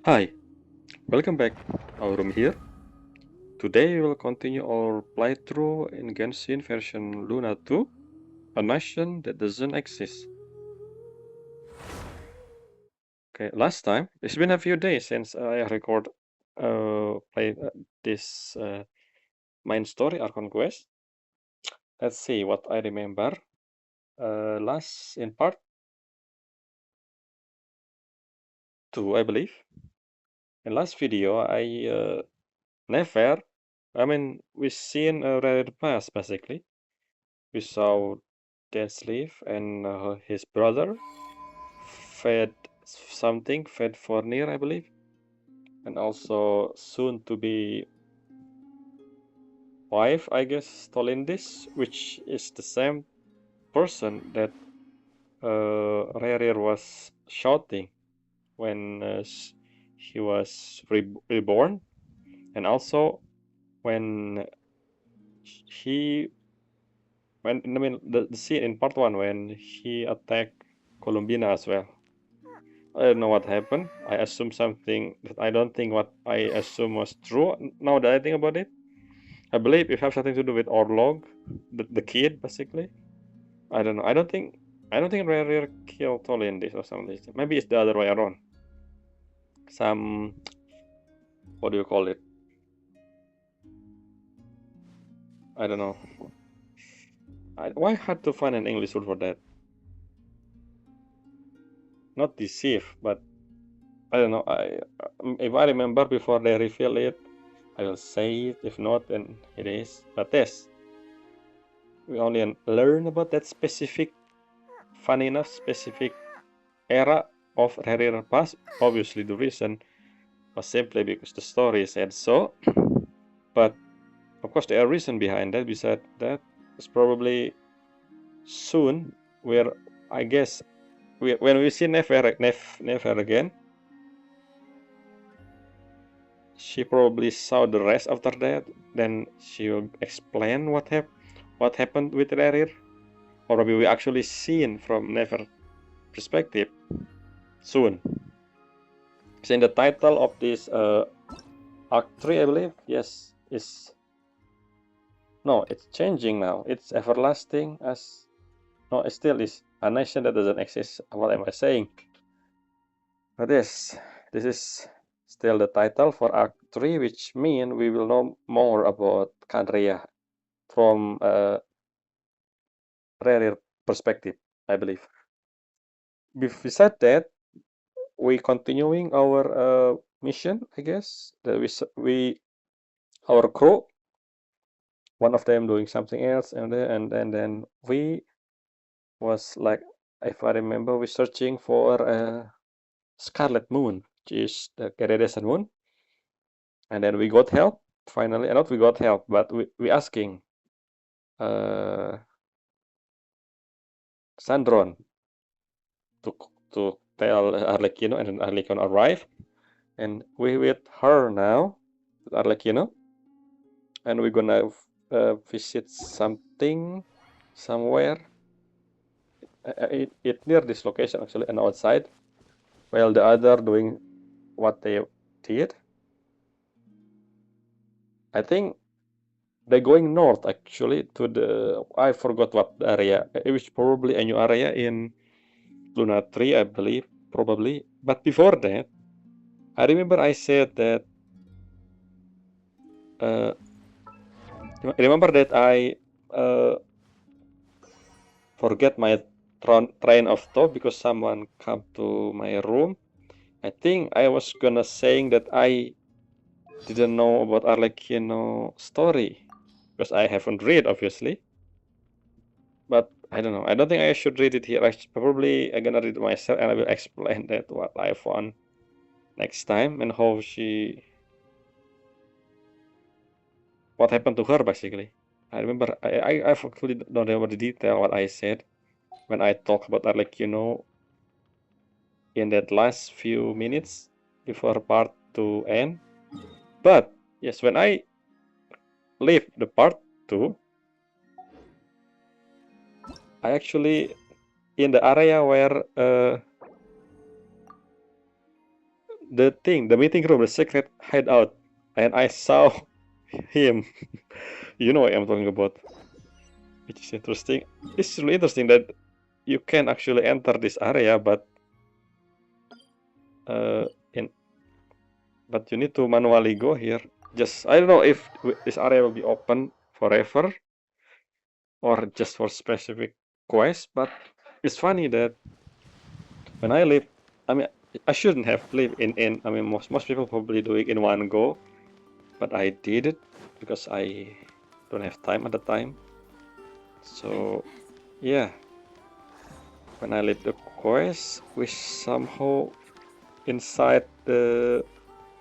Hi, welcome back. Our room here. Today we will continue our playthrough in Genshin version Luna 2, a nation that doesn't exist. Okay, last time, it's been a few days since I record play this main story, Archon Quest. Let's see what I remember. Last in part 2, I believe. In last video, we seen a rare past basically. We saw Dead Sleeve and his brother fed fed Fornir, I believe, and also soon to be wife, I guess, Tholindis, which is the same person that Rerir was shouting when he was reborn, and also when he the scene in part 1 when he attacked Columbina as well. I don't know what happened. I assumed something that I don't think what I assumed was true. Now that I think about it, I believe it has something to do with Orlog, the kid, basically. I don't know. I don't think Rare killed Tholindis or something. Maybe it's the other way around. Some, what do you call it? I don't know. Why hard to find an English word for that? Not deceive, but I don't know. If I remember before they reveal it, I will say it. If not, then it is. But yes, we only learn about that specific, funny enough, specific era of Harrier past. Obviously, the reason was simply because the story said so. But of course, there are reasons behind that. We said that it's probably soon, where I guess when we see Nefer again, she probably saw the rest after that. Then she will explain what happened with Harrier, or maybe we actually seen from Nefer perspective soon. So in the title of this Arc 3, I believe, yes, it's changing now. It's everlasting as no, it still is a nation that doesn't exist. What am I saying? But yes, this is still the title for Arc 3, which means we will know more about Kandria from Rare perspective, I believe. Besides that, we continuing our mission, I guess. That we our crew, one of them doing something else, and then we was like, if I remember, we're searching for Scarlet Moon, which is the Iridescent Moon, and then we got help finally. Not we got help, but we asking uh, Sandron to tell Arlecchino, and then Arlecchino arrived, and we with her now, with Arlecchino, and we're gonna visit something somewhere. It near this location actually, and outside, while the other doing what they did. I think they're going north actually to the I forgot what area. It was probably a new area in Luna 3, I believe, probably. But before that, I remember I said that uh, remember that I forget my train of thought because someone come to my room. I think I was gonna saying that I didn't know about Arlecchino story because I haven't read obviously. But I don't know. I don't think I should read it here. Probably I'm gonna read it myself and I will explain that what I found next time and what happened to her basically. I remember I actually don't remember the detail what I said when I talked about Arlecchino in that last few minutes before part 2 end. But yes, when I leave the part 2, I actually in the area where the meeting room, the secret hideout, and I saw him. You know what I'm talking about. Which is interesting. It's really interesting that you can actually enter this area, but uh, in but you need to manually go here. Just I don't know if this area will be open forever or just for specific quests, but it's funny that when I live, I mean, I shouldn't have lived in. I mean, most people probably do it in one go, but I did it because I don't have time at the time. So yeah, when I leave the quest, we somehow inside the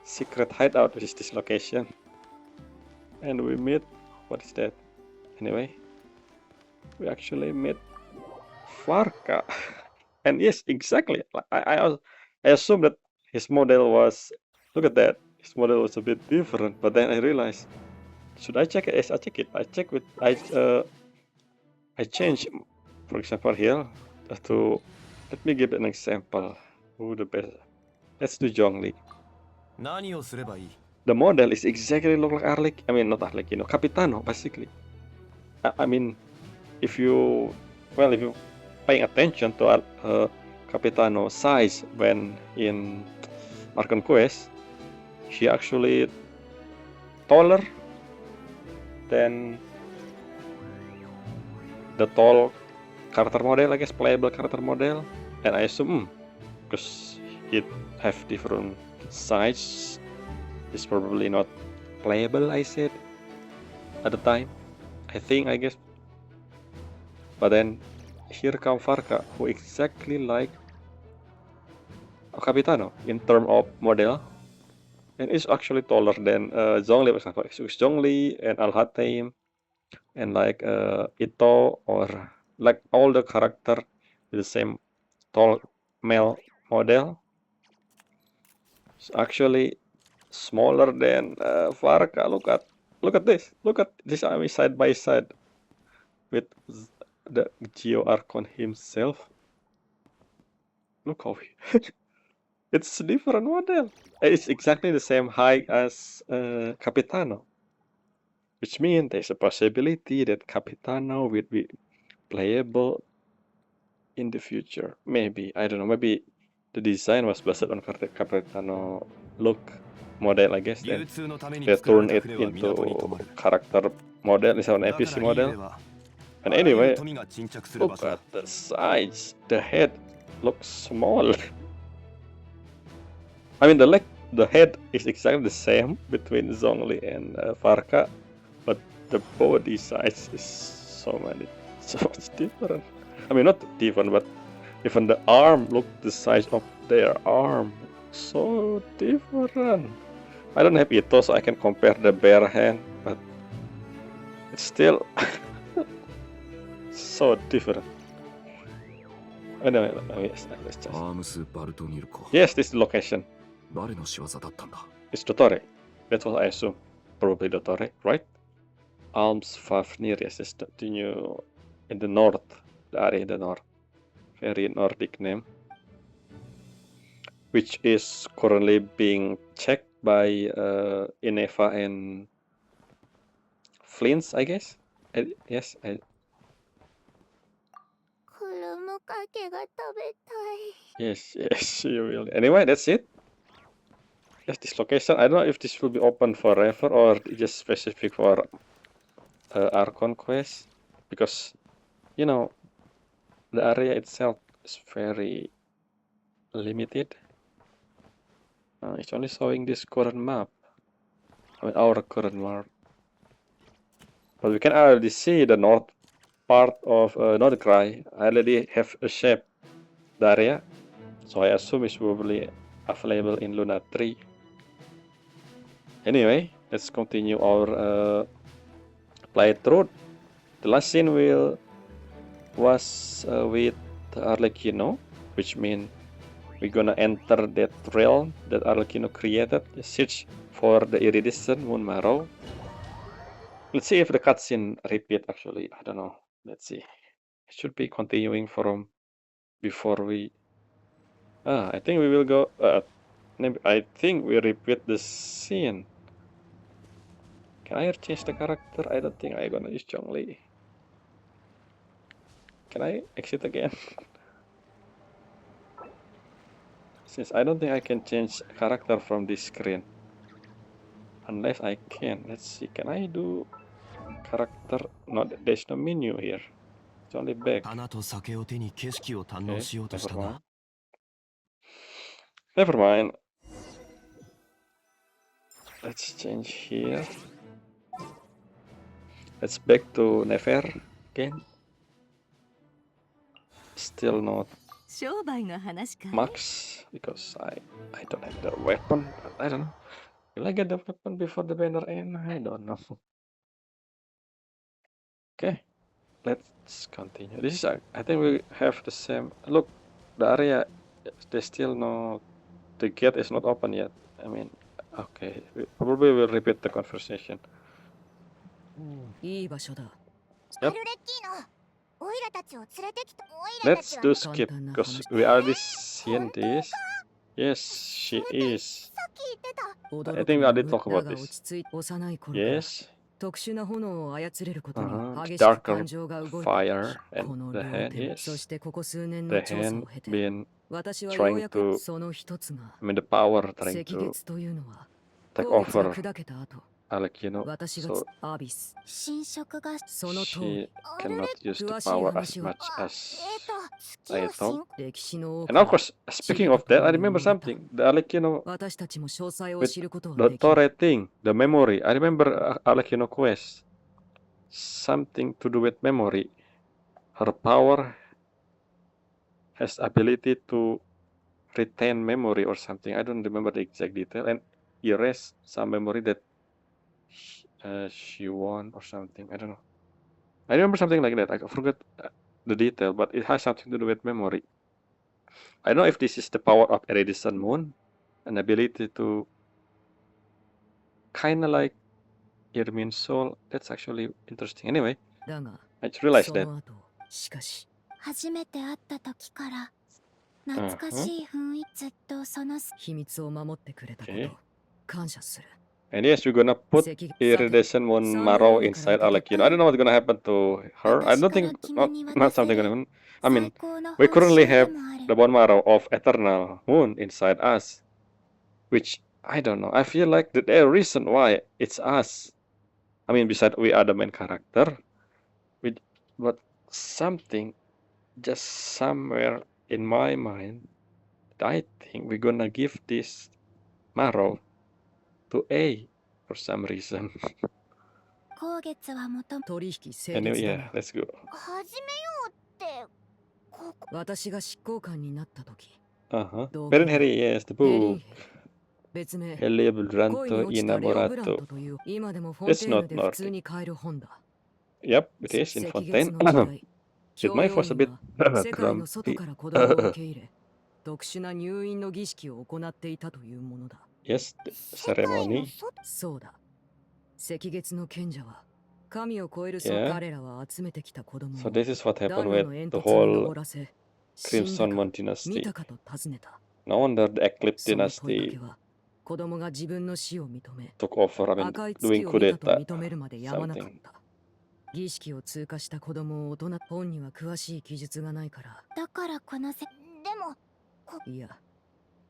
secret hideout, which is this location, and we meet. What is that? Anyway, we actually meet Farka. And yes, exactly. I assume that his model was. Look at that. His model was a bit different, but then I realized, should I check it? Yes, I check it. I check with I change, for example, here to. Let me give an example. Who the best? Let's do Zhongli. The model is exactly look like Arlik. I mean, not Arlik, Capitano, basically. I mean, if you paying attention to Capitano size when in Archon Quest, she actually taller than the tall character model, I guess, playable character model. And I assume, because it have different size, it's probably not playable, I said, at the time. I guess. But then, here comes Farka, who exactly like Capitano in terms of model, and is actually taller than Zhongli, for example. So Zhongli and Al-Hatim, and like Ito, or like all the character with the same tall male model. It's actually smaller than Farka. Look at this. Look at this army side by side with the Geo Archon himself. Look how it's a different model. It's exactly the same height as Capitano, which means there's a possibility that Capitano will be playable in the future. Maybe, I don't know, maybe the design was based on Capitano look model, I guess, then they turn it into character model instead of an NPC model. And anyway, look at the size. The head looks small. I mean, the head is exactly the same between Zhongli and Farka, but the body size is so much different. I mean, not different, but even the arm, look the size of their arm, so different. I don't have Ito, so I can compare the bare hand, but it's still so different. Anyway, let's just. Yes, this is the location. It's Dottore. That's what I assume. Probably Dottore, right? Alms Fafnir, yes, it's the new in the north, the area in the north. Very Nordic name. Which is currently being checked by Ineva and Flint's, I guess. Yes. Yes, you will. Anyway, that's it. Yes, this location. I don't know if this will be open forever or just specific for Archon Quest, because the area itself is very limited. It's only showing this current map. I mean, our current map. But we can already see the north part of Nordcry. I already have a shape the area, so I assume it's probably available in Luna 3. Anyway, let's continue our playthrough. The last scene was with Arlecchino, which means we're gonna enter that realm that Arlecchino created, search for the iridescent moon marrow. Let's see if the cutscene repeat actually. I don't know. Let's see. It should be continuing from before we. I think we will go. Maybe I think we repeat the scene. Can I change the character? I don't think I'm gonna use Zhongli. Can I exit again? Since I don't think I can change character from this screen. Unless I can. Let's see. Can I do character? No, there's no menu here. It's only back. Okay, never mind. Never mind. Let's change here. Let's back to Nefer again. Still not max because I don't have the weapon. I don't know. Will I get the weapon before the banner end? I don't know. Okay, let's continue. This is I think we have the same. Look, the area. There's still no. The gate is not open yet. I mean, okay. We probably will repeat the conversation. Yep. Let's do skip because we already seen this. Yes, she is. I think we already talked about this. Yes. Darker fire and the hand, yes. The hand been trying to, I mean the power trying to take over Alekino, so she cannot use the power as much as I thought. And of course, speaking of that, I remember something. The Alekino with the turret thing, the memory. I remember Alekino Quest. Something to do with memory. Her power has ability to retain memory or something. I don't remember the exact detail and erase some memory that she won or something. I don't know. I remember something like that. I forgot the detail, but it has something to do with memory. I don't know if this is the power of Iridescent Moon, an ability to kind of like Irmin's soul. That's actually interesting. Anyway, I just realized that. Okay. And yes, we're gonna put Iridescent Moon Marrow inside Alekino. I don't know what's gonna happen to her. I don't think not something gonna happen. I mean, we currently have the bone marrow of Eternal Moon inside us, which I don't know. I feel like the reason why it's us. I mean, besides we are the main character, but something just somewhere in my mind, I think we're gonna give this marrow to A for some reason. Anyway, yeah, let's go. Beren Harry, yes, the book. Elia Budranto Inamorato. It's not Nordic. Yep, it is in Fontaine. It might was a bit grumpy. Yes, the ceremony. Yeah. So this is what happened with the whole Crimson Moon dynasty. No wonder the Eclipse dynasty took over, I mean, doing coup d'etat, something. 儀式を通過した子供を大人本には詳しい記述がないからだからこのでもいや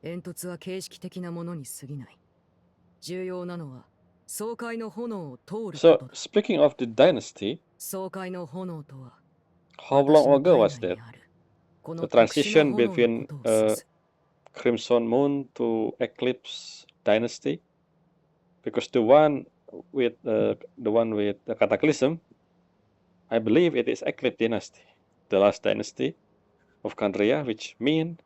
煙突は形式的なものに過ぎない重要なのは総会の炎を通る So, speaking of the dynasty, 総会の炎とは how long ago was that? The transition between Crimson Moon to Eclipse dynasty? Because the one with the Cataclysm, I believe it is Eclipse dynasty, the last dynasty of Kandria, which means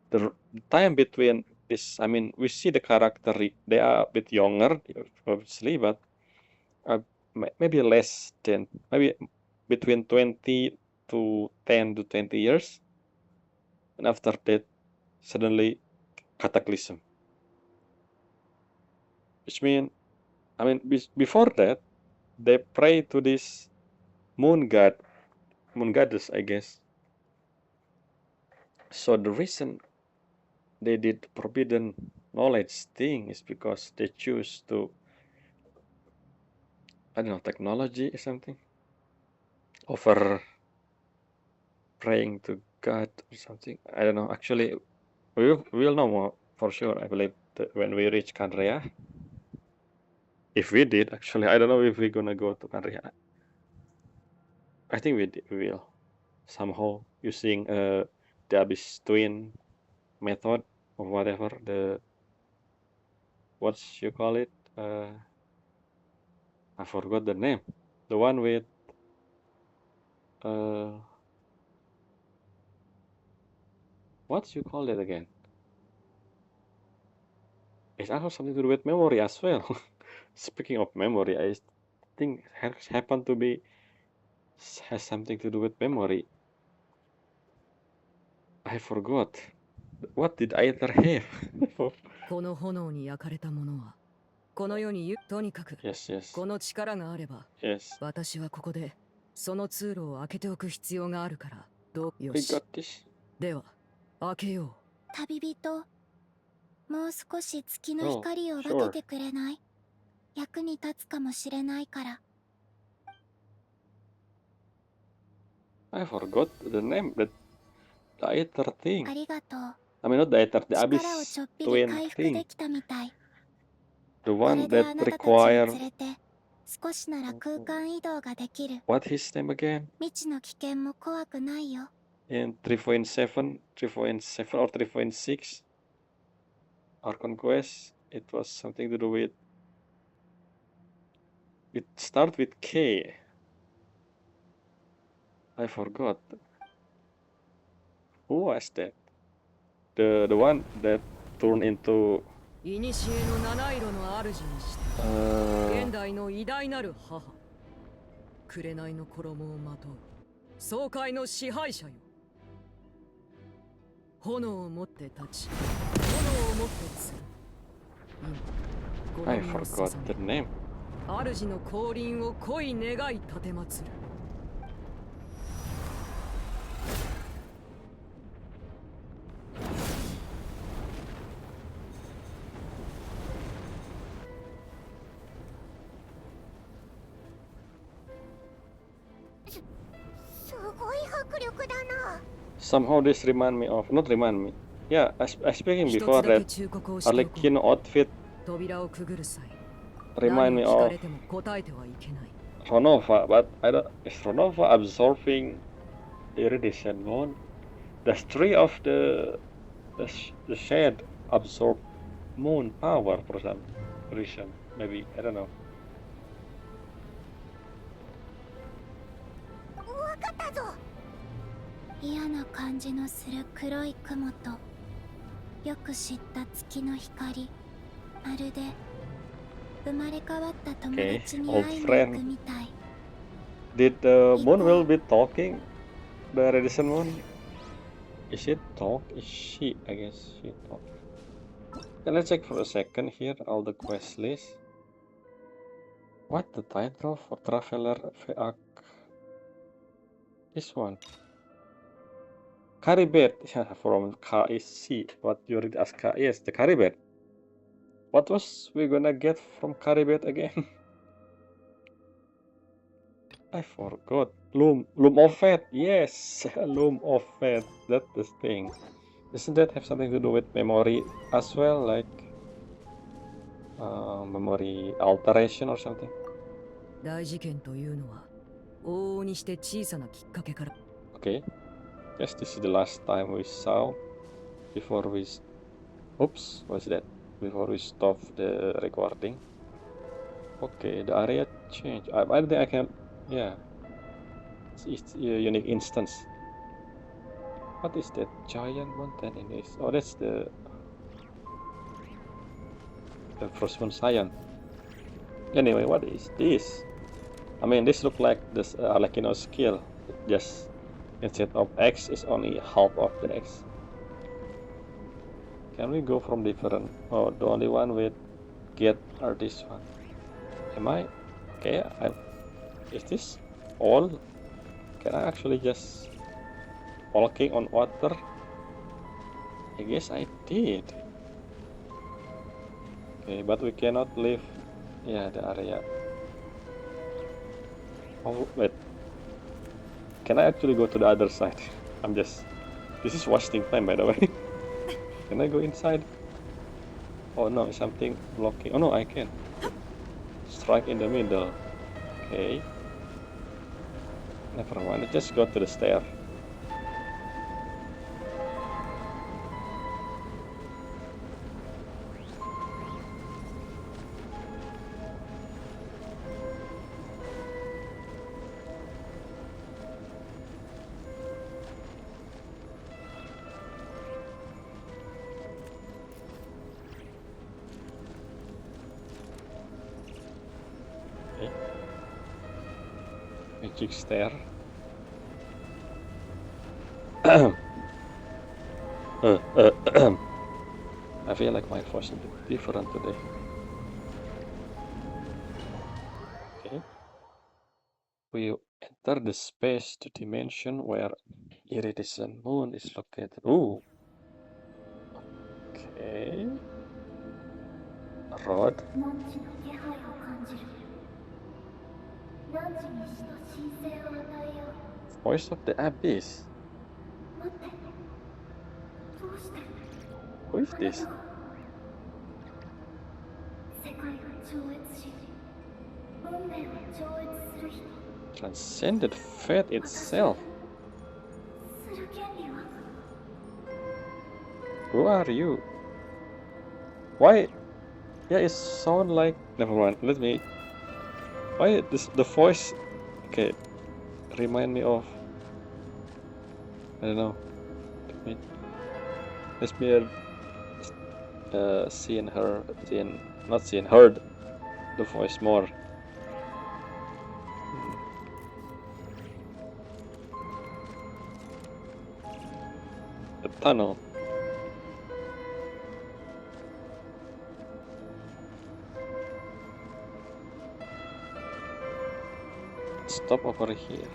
the time between this, I mean, we see the character, they are a bit younger, obviously, but maybe less than, maybe between 20 to 10 to 20 years. And after that, suddenly, Cataclysm. Which means, I mean, before that, they pray to this moon goddess, I guess. So the reason they did forbidden knowledge thing is because they choose to, I don't know, technology or something, over praying to God or something. I don't know. Actually, we'll know more for sure. I believe that when we reach Kanria, if we did, actually, I don't know if we're gonna go to Kanria. I think we will somehow using the Abyss Twin method or whatever the what you call it. I forgot the name. The one with uh, what you call it again? It's also something to do with memory as well. Speaking of memory, I think has happened to be has something to do with memory. I forgot. What did I ever have? この炎に焼かれたものはこの世にとにかく yes, yes, この力があれば yes. 私はここでその通路を開けておく必要があるからどうよ We し got this. では開けよう旅人、もう少し月の Oh, 光を分 sure. けてくれない？役に立つかもしれないから。 I forgot the name, but the Aether あ thing. りがとう。 I mean, not the Aether, the 力を Abyss ちょっぴり Twin 回復で thing. きたみたい。 The こ one れであ that なたたちを required 連れて少しなら空間移動ができる。 what his name again? 未知の危険も怖くないよ。 In 3.7, 3.7 or 3.6 Archon Quest, it was something to do with it start with K. I forgot. Who was that? The one that turned into 古の七色の主にして現代の偉大なる母紅の衣をまとう爽快の支配者よ炎を持って立ち炎を持ってつる I forgot the name. 主の降臨を恋願い立てまつる すごい迫力だな。 Somehow this remind me of, not remind me. Yeah, I speaking before that Arlequin outfit 扉をくぐる際 remind me 何を聞か of れても答えてはいけない Ronova, but I don't. Is Ronova absorbing iridescent moon? Does three of the shade absorb moon power for some reason? Maybe I don't know. わかったぞ。嫌な感じのする黒い雲とよく知った月の光、まるで生まれ変わった友達に会いに行くみたい。 Did the moon will be talking? The iridescent moon? Is it talk? Is she? I guess she talk. Okay, let's check for a second here all the quest list. What the title for Traveler VAC? This one. Caribet, yeah, from KIC. What you read as K? Yes, the Caribet. What was we gonna get from Caribet again? I forgot. Loom of Fate. Yes, Loom of Fate. That's the thing. Doesn't that have something to do with memory as well, like memory alteration or something? 大事件というのは往々にして小さなきっかけから Okay. Yes, this is the last time we saw before we. Oops, what's that? Before we stop the recording. Okay, the area changed. I don't think I can. Yeah. It's a unique instance. What is that giant mountain in this? Oh, that's the Frostmoon Scion. Anyway, what is this? I mean, this looks like this Arlecchino's skill. Just instead of X, is only half of the X. Can we go from different? Oh, the only one with get are this one. Am I? Okay, is this all? Can I actually just walking on water? I guess I did. Okay, but we cannot leave. Yeah, the area. Oh, wait. Can I actually go to the other side? This is wasting time, by the way. Can I go inside? Oh no, something blocking. Oh no, I can. Strike in the middle. Okay. Never mind, let's just go to the stair. Magic stair. I feel like my voice is a bit different today. Okay. We enter the space to dimension where Iridescent Moon is located. Ooh. Okay. Rod. Voice of the Abyss. Who is this? Transcended fate itself. Who are you? Why? Yeah, it sounds like. Never mind. Let me. Why the voice? Okay, remind me of. I don't know. Let me heard the voice more. The tunnel. Stop over here.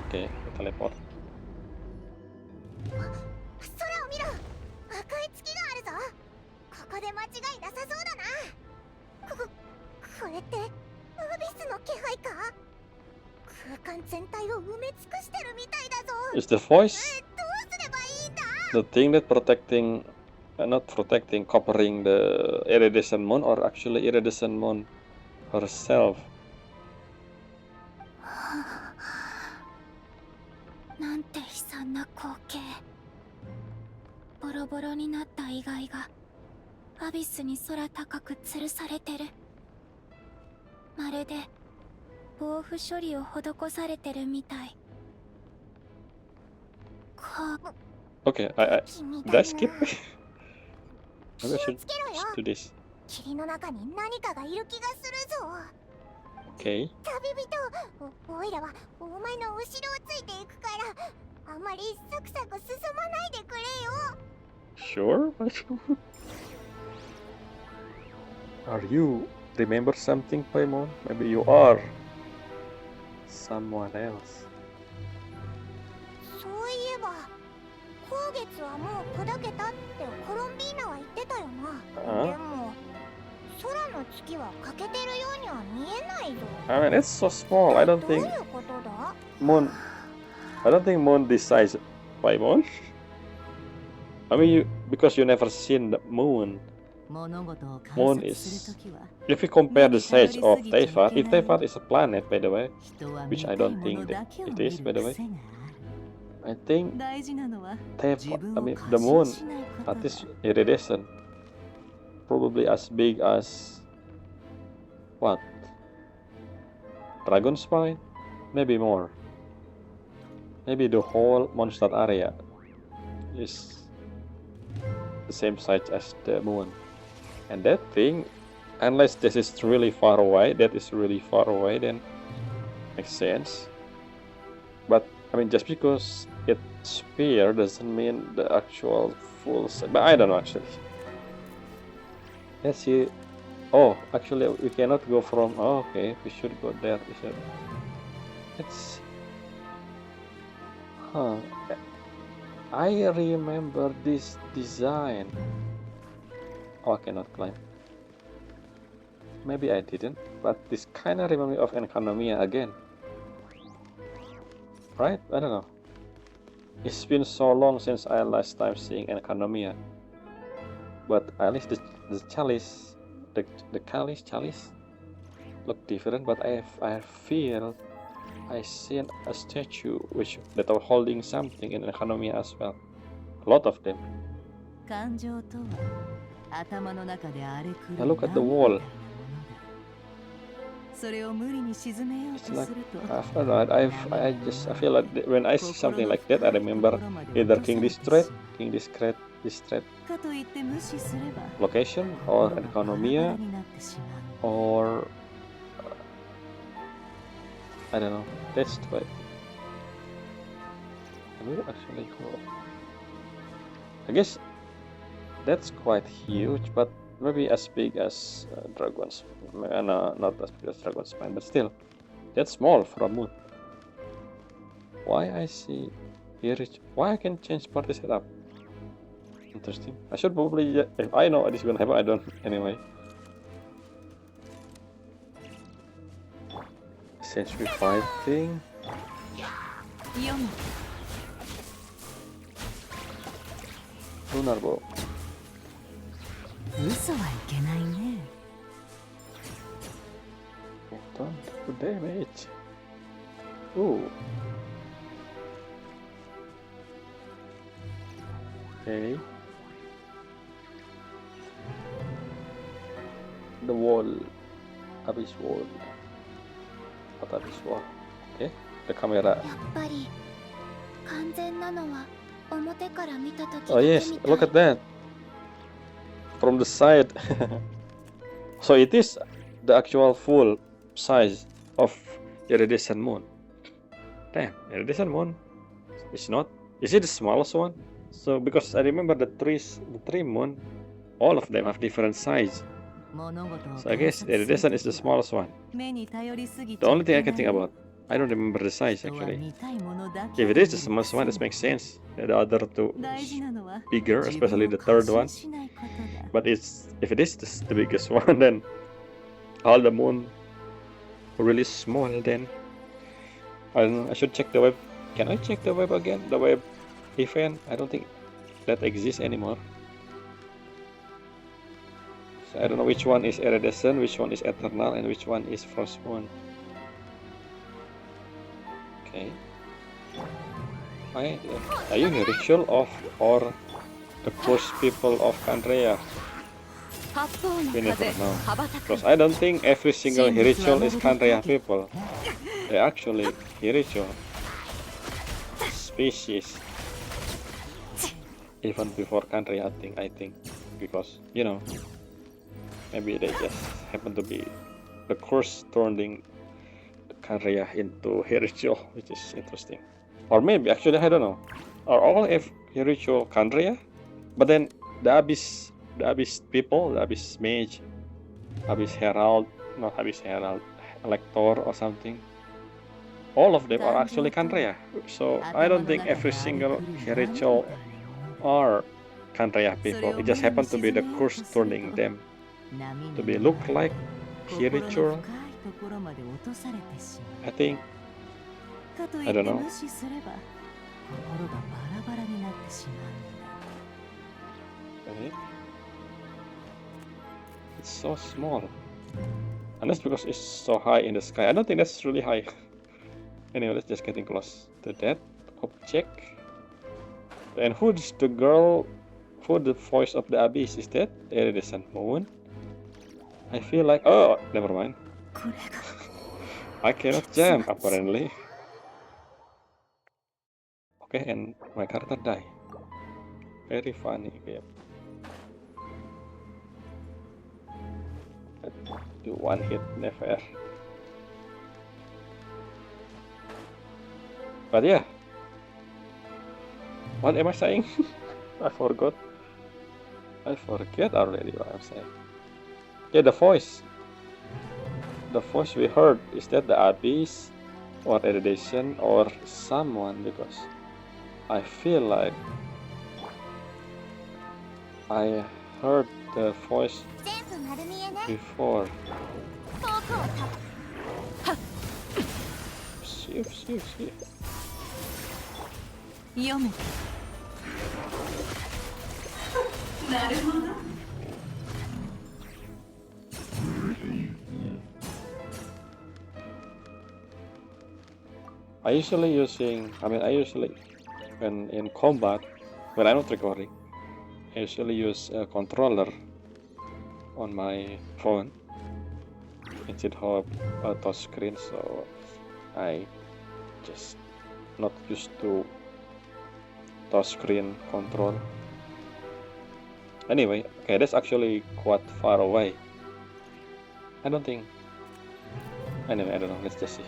Okay, we teleport. Is the voice the thing that protecting, not protecting, covering the Iridescent Moon, or actually Iridescent Moon herself? なんて悲惨な光景。ボロボロになった遺骸がアビスに空高く吊るされてる。まるで防腐処理を施されてるみたい。Okay, I did I skip? Maybe I should do this. 霧の中に何かがいる気がするぞ。 Okay. 旅人、おいらはお前の後ろをついていくから、あまりサクサク進まないでくれよ。 Sure. Are you remember something, Paimon? Maybe you are someone else. そういえば、光月はもう砕けたってコロンビーナは言ってたよな。でも。 空の月は欠けてるようには見えないぞ。I mean, it's so small. I don't think Moon. I don't think Moon this size, Paimon. I mean, because you never seen the Moon. Moon is. If you compare the size of Teyvat, if Teyvat is a planet, by the way, which I don't think that it is, by the way. I think Teyvat. I mean, the Moon, at least iridescent. Probably as big as what? Dragon Spine? Maybe more. Maybe the whole Mondstadt area is the same size as the Moon. And that thing, unless this is really far away, then makes sense. But I mean, just because it's sphere doesn't mean the actual full size. But I don't know actually. Let's see. Oh, actually, we cannot go from. Oh, okay, we should go there. We should. Let's. Huh. I remember this design. Oh, I cannot climb. Maybe I didn't, but this kinda reminds me of Enkanomiya again. Right? I don't know. It's been so long since I last time seeing Enkanomiya. But at least the chalice, the chalice look different, but I feel I seen a statue that are holding something in Enkanomiya as well. A lot of them. Now look at the wall. It's like, I don't know, I feel like when I see something like that, I remember either King Distress location, or Economia, or I don't know. That's why. Can we actually go? I guess that's quite huge, but maybe as big as Dragon's. No, not as big as Dragon's Spine, but still, that's small for a moon. Why I see here? Why I can change party setup? Interesting. I should probably, if I know this is gonna happen, I don't anyway. Since we fighting. Lunar Bow. Don't do damage. Ooh. Okay. The wall. Abyss wall. What abyss wall? Okay. The camera. Oh yes, look at that. From the side. So it is the actual full size of Iridescent Moon. Damn, Iridescent Moon. It's not. Is it the smallest one? So because I remember the three moon, all of them have different size. So I guess Iridescent is the smallest one. The only thing I can think about, I don't remember the size actually. If it is the smallest one, this makes sense. The other two bigger, especially the third one. But if it is the biggest one, then all the moon really small. Then I don't know. I should check the web. Can I check the web again? The web event? I don't think that exists anymore. So I don't know which one is Iridescent, which one is Eternal, and which one is Frost Moon. Okay. Are you the ritual of or the cursed people of Kandrea? We never know. Because I don't think every single ritual is Kandrea people. They actually ritual species. Even before Kandrea, I think. Because, you know, maybe they just happen to be the curse turning Kandrea into ritual, which is interesting. Or maybe, actually, I don't know. Are all ritual Kandrea? But then the Abyss people, the Abyss Mage, Abyss Herald, not Abyss Herald, Elector or something. All of them are actually Kandrea. So I don't think every single ritual are Kandrea people. It just happened to be the curse turning them to be look like ritual. I think. I don't know. Okay. It's so small. Unless because it's so high in the sky. I don't think that's really high. Anyway, let's just getting close to that object. And who's the girl? Who the voice of the abyss? Is that Iridescent Moon? I feel like, oh, never mind. I cannot jump apparently. Okay, and my character die. Very funny. Yep. Do one hit, never. But yeah. What am I saying? I forgot. I forget already what I'm saying. Yeah, the voice. The voice we heard, is that the Abyss or Iridescent or someone? Because I feel like I heard the voice before. See. I usually when in combat, when I'm not recording, I usually use a controller on my phone instead of a touch screen, so I just not used to touch screen control. Anyway, okay, that's actually quite far away. I don't think. Anyway, I don't know. Let's just see.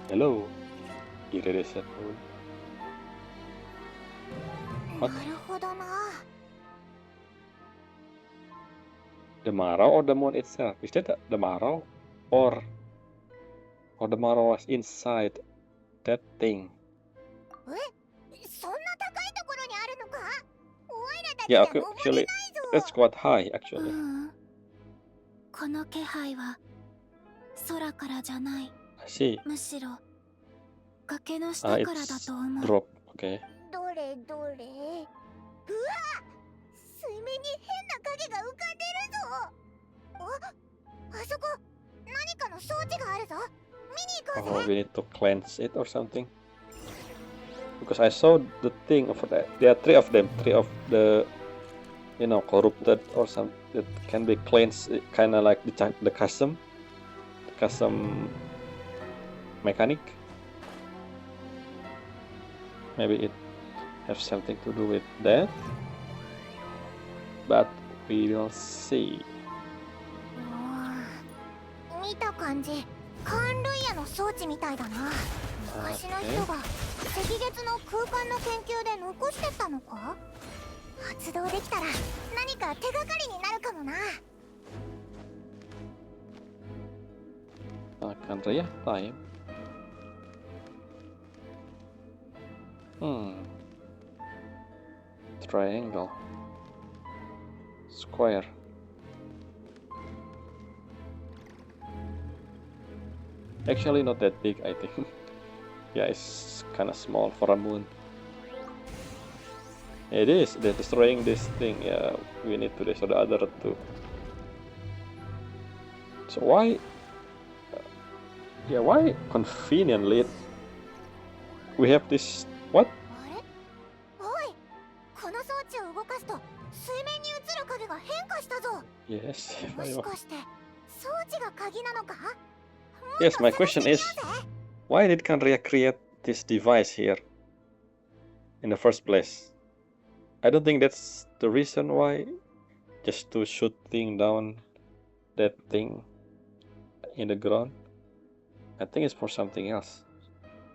Hello, irradiation moon. What? The marrow or the moon itself? Is that the marrow, or the marrow was inside that thing? Yeah, okay, actually, that's quite high, actually. この気配は空からじゃない。 I see. むしろ崖の下からだと思う。 Drop, okay. どれどれ。うわ、水面に変な影が浮かんでるぞ。あそこ何かの装置があるぞ。見に行こうぜ。 Oh, we need to cleanse it or something. Because I saw the thing over there. There are three of them, three of the, corrupted or something that can be cleansed, kind of like the custom mechanic. Maybe it has something to do with that, but we will see. 見た感じ、カンルイヤの装置みたいだな。昔の人が赤月の空間の研究で残してったのか？発動できたら何か手がかりになるかもな。Akan real time. Triangle. Square. Actually not that big, I think. Yeah, it's kind of small for a moon. It is. They're destroying this thing. Yeah, we need to destroy the other two. So why? Yeah, why conveniently we have this? What? Yes. Yes, my question is, why did Kanria create this device here in the first place? I don't think that's the reason why, just to shoot thing down that thing in the ground. I think it's for something else.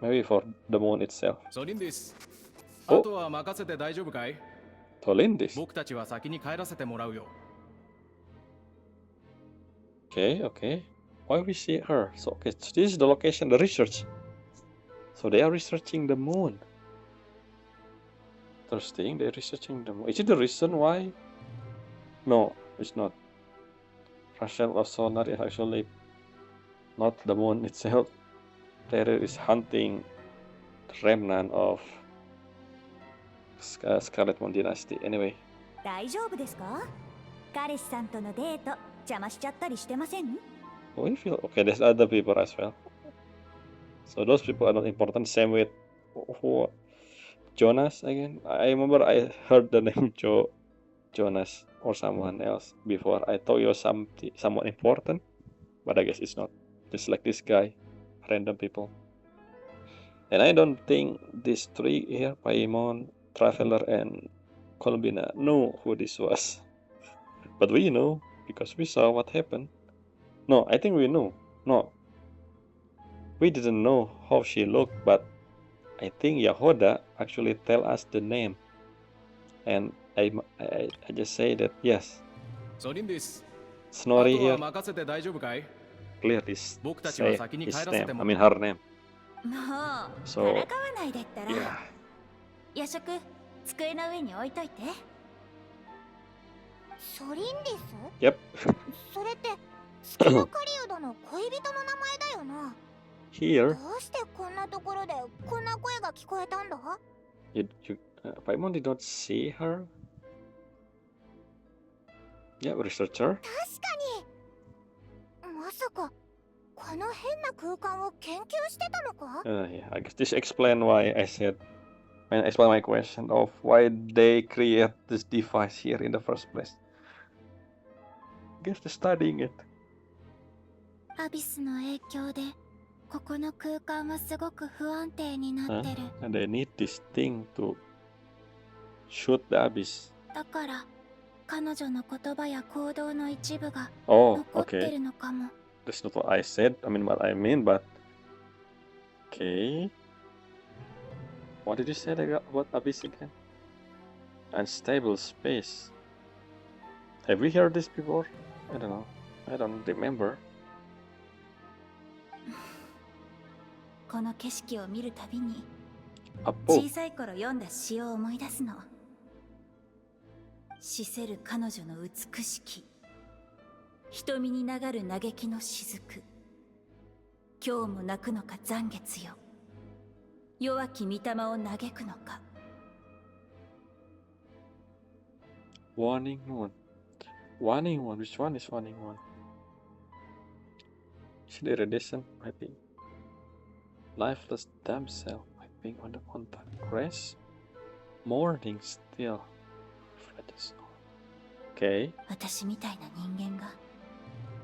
Maybe for the moon itself. Tholindis. Oh. Tholindis. Okay. Why we see her? So okay, so this is the location, the research. So they are researching the moon. Interesting, they're researching the moon. Is it the reason why? No, it's not. Rachel or Sonar is actually not the moon itself. Terror is hunting the remnant of Scarlet Moon dynasty. Anyway. 大丈夫ですか？彼氏さんとのデート邪魔しちゃったりしてません？ We feel okay. There's other people as well. So those people are not important. Same with who? Jonas again. I remember I heard the name Jonas or someone else before. I thought he was someone important, but I guess it's not. Just like this guy, random people. And I don't think these three here, Paimon, Traveler, and Columbina, know who this was. But we know because we saw what happened. No, I think we knew. No, we didn't know how she looked, but I think Yahoda actually tell us the name, and I just say that yes. Snorri here clearly say his name. I mean her name. So yeah. 夜食机の上に置いといて。ソリンディス Yep. それって月の狩人の恋人の名前だよな。 Here, どうしてこんなところでこんな声が聞こえたんだ？ Paimon did not see her. Yeah, researcher. 確かに。まさかこの変な空間を研究してたのか？ Yeah, I guess this explains why I said, when I explain my question of why they create this device here in the first place. I guess they're studying it. アビスの影響でここの空間はすごく不安定になってる。 And they need this thing to shoot the abyss. だから彼女の言葉や行動の一部が Oh, 残ってる okay. のかも。 That's not what I said. I mean what I mean, but okay. What did you say about abyss again? Unstable space. Have we heard this before? I don't know. I don't remember. この景色を見るたびに Hypo. 小さい頃読んだ詩を思い出すの。死せる彼女の美しき瞳に流る嘆きの雫。今日も泣くのか残月よ。弱き御霊を嘆くのか。 Warning Moon. Warning Moon. Which one is Warning Moon? Is it Iridescent? I think. Lifeless damsel weeping on the mountain. Grace? Morning still. Okay. 私みたいな人間が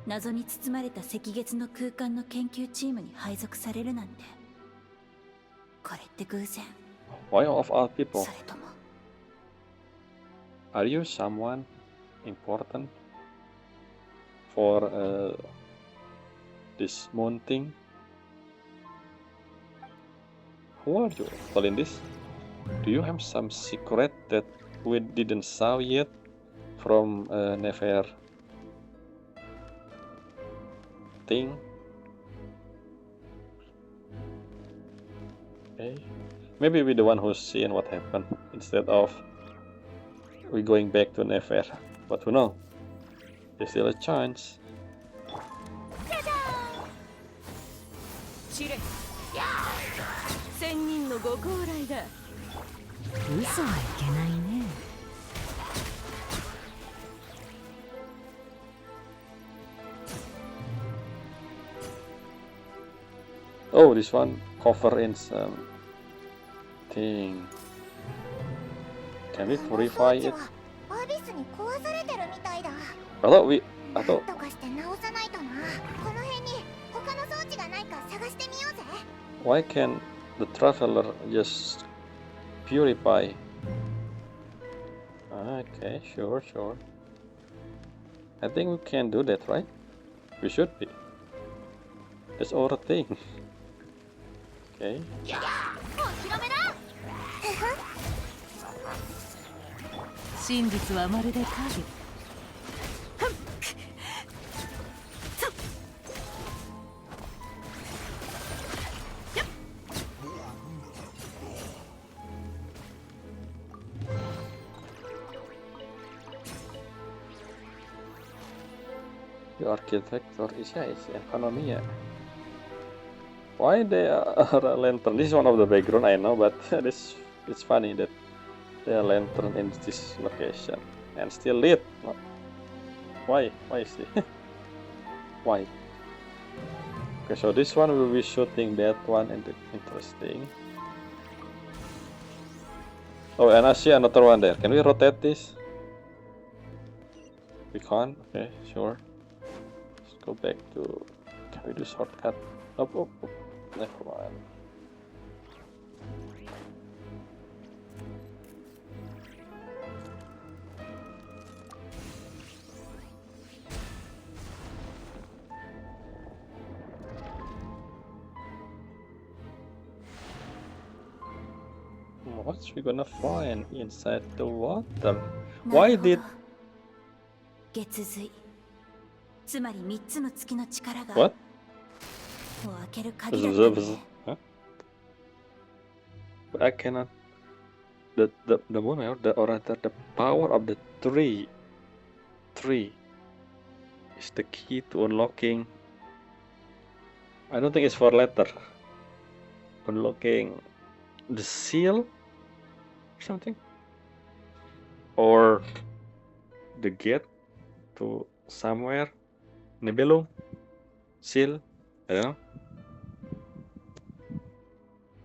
謎に包まれた赤月の空間の研究チームに配属されるなんて、これって偶然？ Why of all people? それとも Are you someone important for this moon thing? Who are you, Tholindis? Do you have some secret that we didn't saw yet from Nefer thing? Okay. Maybe we're the one who's seeing what happened instead of we going back to Nefer. But who knows? There's still a chance. 試練千人のご高来だ。嘘はいけないね。 Oh, this one cover in some thing. Can we purify it? アビスに壊されてるみたいだ。 I thought なんとかして直さないとな。この辺に他の装置がないか探してみようぜ。 why can the traveler just purify? Okay, sure. I think we can do that, right? We should be. That's all the thing. Okay. お披露目だ。真実はまるで影。The architecture is economy. Why they are a lantern? This is one of the background I know, but it's funny that they are lantern in this location and still lit. Why? Why is it? Why? Okay, so this one will be shooting that one, and interesting. Oh, and I see another one there. Can we rotate this? We can't. Okay, sure. Let's go back to. Can we do shortcut? Up. Never mind. What's we gonna find inside the water? Why did 月髄。つまり3つの月の力が what? を開ける鍵だったね。 Huh? But I cannot. The moon or the power of the tree. tree is the key to unlocking. I don't think it's for letter. Unlocking the seal or something, or the gate to somewhere. Nibelung seal. I don't know.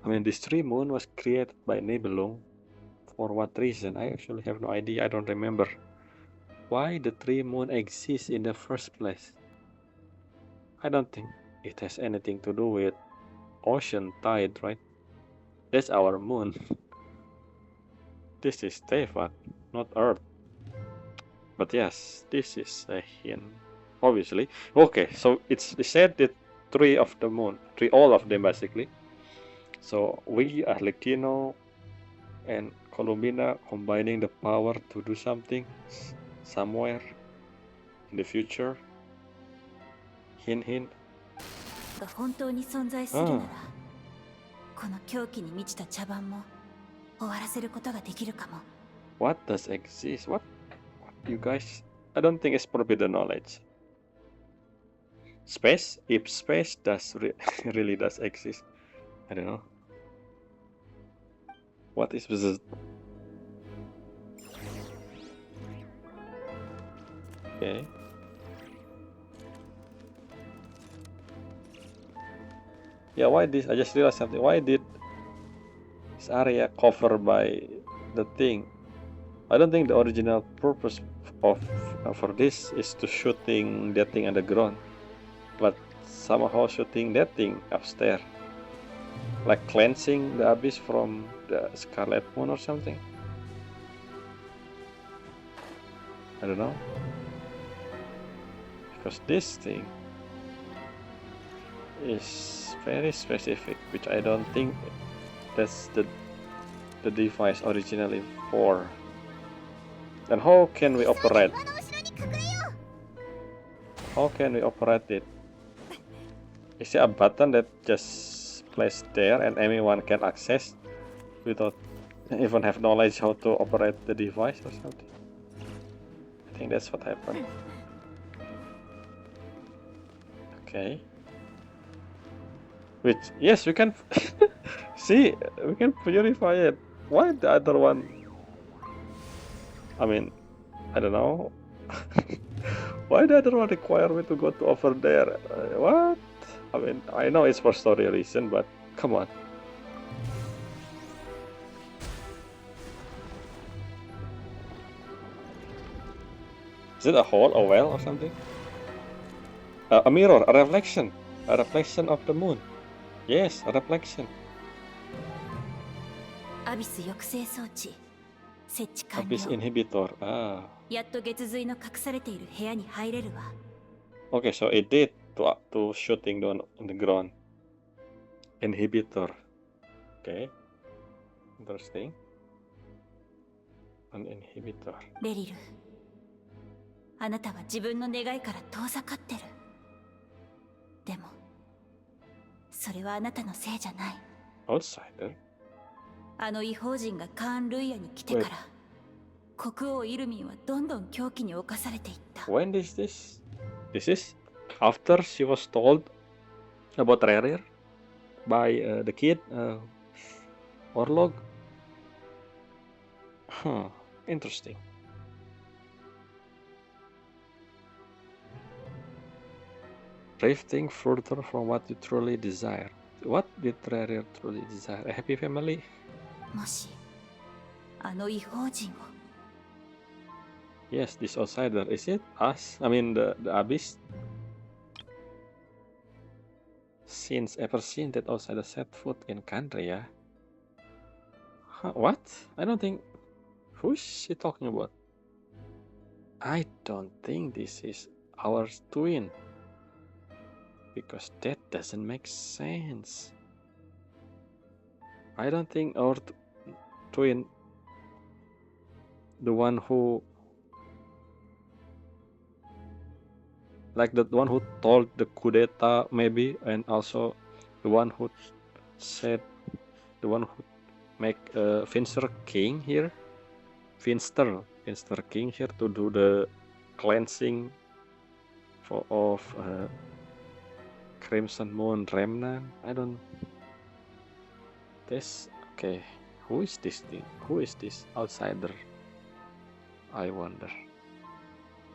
I mean, this tree moon was created by Nibelung. For what reason? I actually have no idea. I don't remember why the tree moon exists in the first place. I don't think it has anything to do with ocean tide, right? That's our moon. This is Teyvat, not Earth. But yes, this is a hint, obviously. Okay, so it's said that three of the moon, all of them basically. So we, Arlecchino, and Columbina combining the power to do something somewhere in the future. Hint, hint. 本当に存在するなら、この狂気に満ちた茶番も終わらせることができるかも。What does exist? What you guys? I don't think it's forbidden knowledge. Space? If space does really does exist, I don't know. What is this? Okay. Yeah, why this? I just realized something. Why did this area covered by the thing? I don't think the original purpose of for this is to shooting that thing on the ground, but somehow shooting that thing upstairs, like cleansing the abyss from the Scarlet Moon or something. I don't know, because this thing is very specific, which I don't think that's the device originally for. And how can we operate? How can we operate it? Is there a button that just placed there and anyone can access without even have knowledge how to operate the device or something? I think that's what happened. Okay. Which, yes, we can see, we can purify it. Why the other one? I mean, I don't know. Why the other one require me to go to over there? What? I mean, I know it's for story reason, but come on. Is it a hole, a well, or something? A mirror, a reflection of the moon. Yes, a reflection. Abyss 抑制装置設置完了。 Abyss inhibitor. Ah. やっと月髄の隠されている部屋に入れるわ。 Okay, so it did to shooting down on the ground. Inhibitor. Okay. Interesting. An inhibitor. レリル、あなたは自分の願いから遠ざかってる。でも、それはあなたのせいじゃない。Outsider? あの異邦人がカーン・ルイヤに来てから、国王イルミンはどんどん狂気に侵されていった。When is this? This is after she was told about Rerir by the kid, Orlog. Huh, interesting. Drifting further from what you truly desire. What did Rerir truly desire? A happy family? もし、あの異邦人を。 Yes, this outsider. Is it us? I mean, the abyss? Since ever since that outsider set foot in country, yeah? Huh, what? I don't think... Who is she talking about? I don't think this is our twin. Because that doesn't make sense. I don't think our twin... The one who... Like the one who told the coup d'etat maybe, and also the one who said, the one who make Finster King here, Finster King here to do the cleansing of Crimson Moon Remnant. I don't. This okay. Who is this thing? Who is this outsider? I wonder.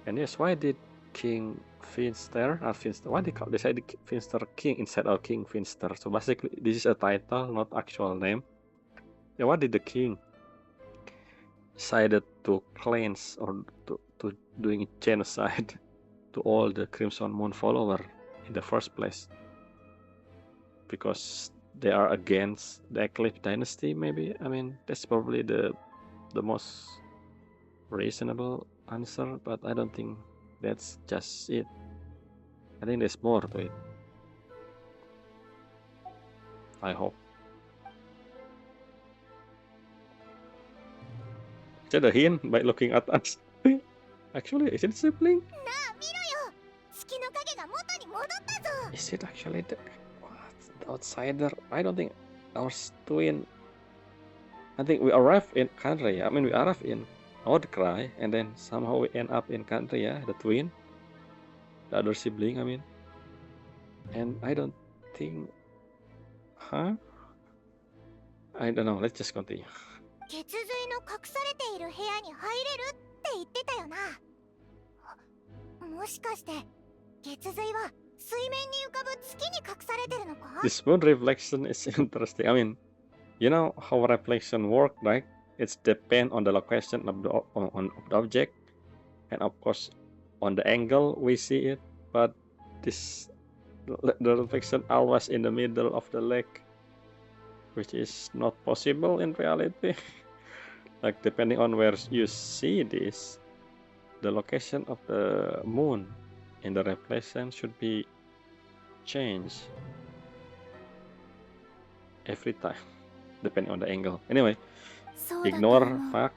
And yes, why did King Finster? Why they say Finster King instead of King Finster? So basically, this is a title, not actual name. Yeah, why did the king decided to cleanse or to doing genocide to all the Crimson Moon follower in the first place? Because they are against the Eclipse Dynasty, maybe? I mean, that's probably the most reasonable answer, but I don't think that's just it. I think there's more to it. I hope. Is that a hint by looking at us? Actually, is it sibling? Is it actually the outsider? I don't think our twin. I think we arrived in country. I mean, we arrived in Outcry, and then somehow we end up in country. Yeah, the twin, the other sibling. I mean, and I don't think. Huh? I don't know. Let's just continue. 血髄の隠されている部屋に入れるって言ってたよな。もしかして血髄は水面に浮かぶ月に隠されてるのか? This moon reflection is interesting. I mean, you know how reflection work, right? It's depend on the location of the object, and of course on the angle we see it. But the reflection always in the middle of the lake, which is not possible in reality. Like depending on where you see this, the location of the moon in the reflection should be changed every time, depending on the angle. Anyway, ignore fact.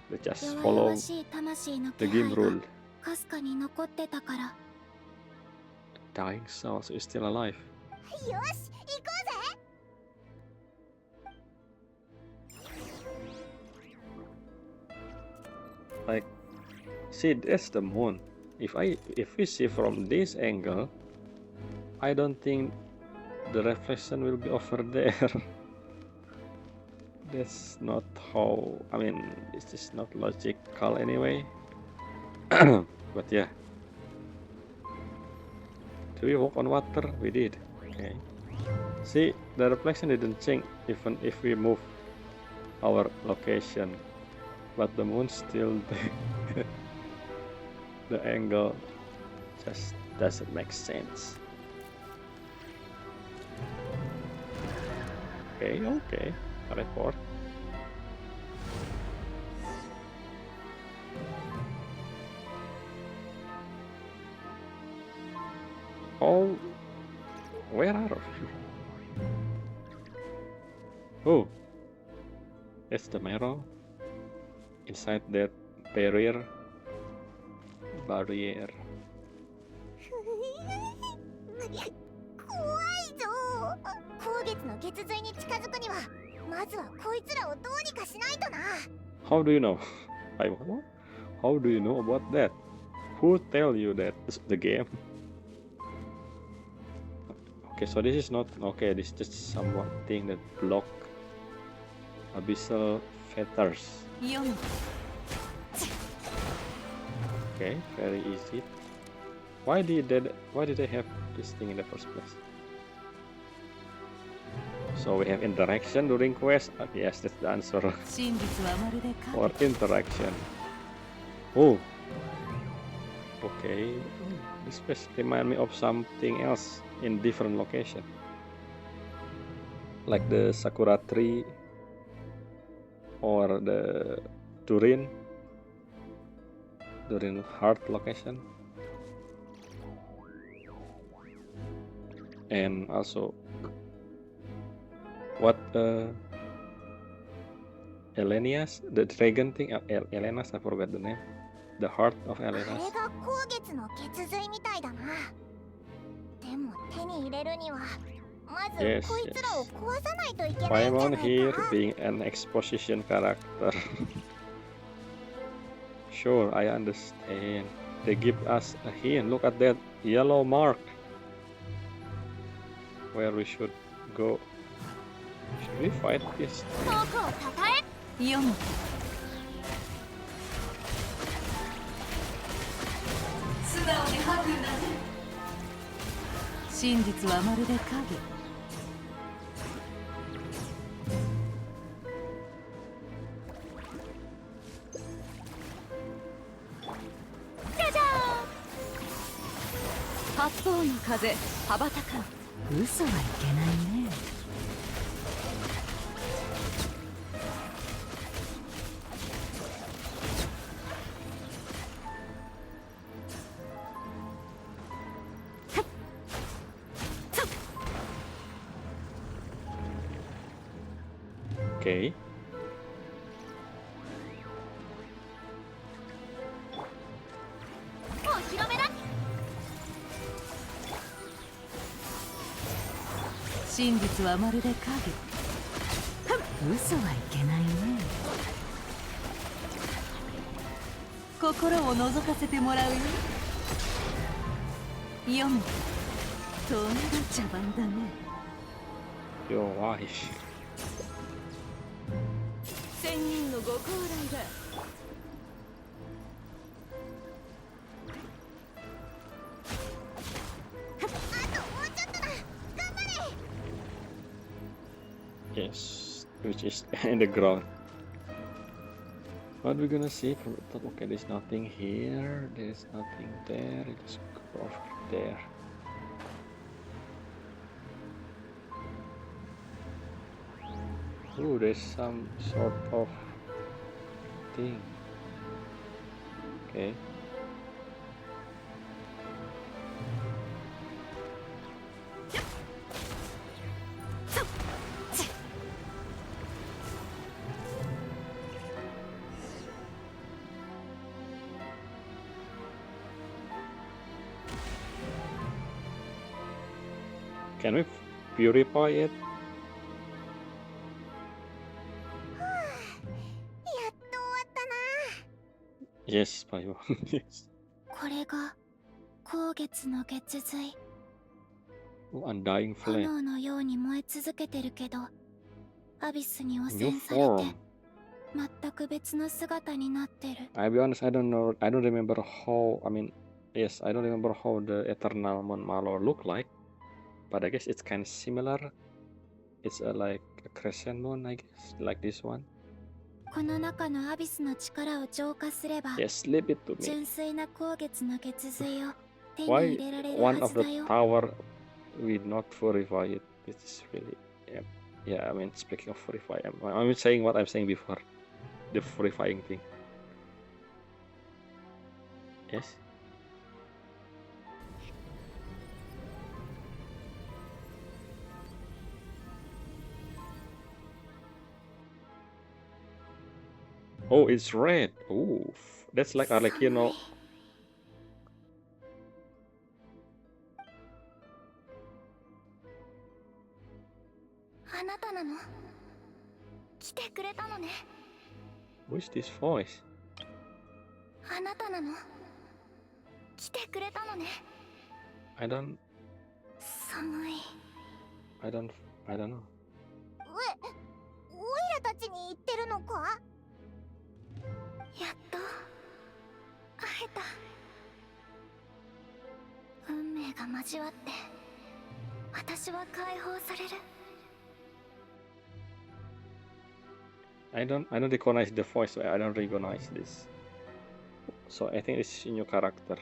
They just follow the game rule. Dying souls is still alive. Like, see, that's the moon. If we see from this angle, I don't think the reflection will be over there. That's not how. I mean, it's just not logical anyway. But yeah. Do we walk on water? We did. Okay. See, the reflection didn't change even if we move our location. But the moon still there. The angle just doesn't make sense. Okay. Report. Oh, where are you? Oh, it's the marrow. Inside that barrier. 怖いぞ。光月の血髄に近づくにはまずはこいつらをどうにかしないとな。 How do you know? How do you know about that? Who tell you that? The game? Okay, so this is not okay. This is just somewhat thing that block abyssal fetters. Okay, very easy. Why did they have this thing in the first place? So we have interaction during quest. Yes, that's the answer. Or interaction. Oh. Okay. This place remind me of something else in different location. Like the Sakura tree or the Durin Heart location. And also what Elenias, the dragon thing, Elenas, I forgot the name. The heart of Elenas. Yes. Paimon here being an exposition character. Sure, I understand. They give us a hint. Look at that yellow mark. Where we should go. Should we fight this? 遠くをたたえ読む素直に吐くんだね真実はまるで影じゃじゃ八方の風羽ばたかん嘘はいけないねOkay. ーんお披露目だ真実はまるで影嘘はいけないね心を覗かせてもらうよ読むとんだ茶番だね You're wise. 仙人のご高来だあともうちょっとだ頑張れ Yes. Which is in the ground. What we're gonna see from the top? Okay, there's nothing here. There's nothing there. Just go over there. Ooh, there's some sort of thing. Okay. Can we purify it? やっと終わったな Yes, Payo. Yes. これが光月の月髄 Oh, undying flame. 炎のように燃え続けてるけどアビスに汚 New 染され form. て全く別の姿になってる I'll be honest, I don't know. I don't remember how. I mean, yes, I don't remember how the Eternal Moon Malor look like. But I guess it's kind of similar. It's like a crescent moon, I guess, like this one. この中のアビスの力を浄化すれば Yes, leave it to me. 純粋な光月の月髄を手に Why 入れられる one は of ず the だよ tower we not purify it? This is really, yeah. I mean, speaking of purify, I'm saying what I'm saying before, the purifying thing. Yes. Oh, it's red. Ooh, that's like Arlecchino. あなたなの来てくれたのね Who's this voice? あなたなの来てくれたのね I don't 寒い know. オイラたちに言ってるのかやっと会えた運命が交わって私は解放される I don't recognize the voice. I don't recognize this. So I think it's new character.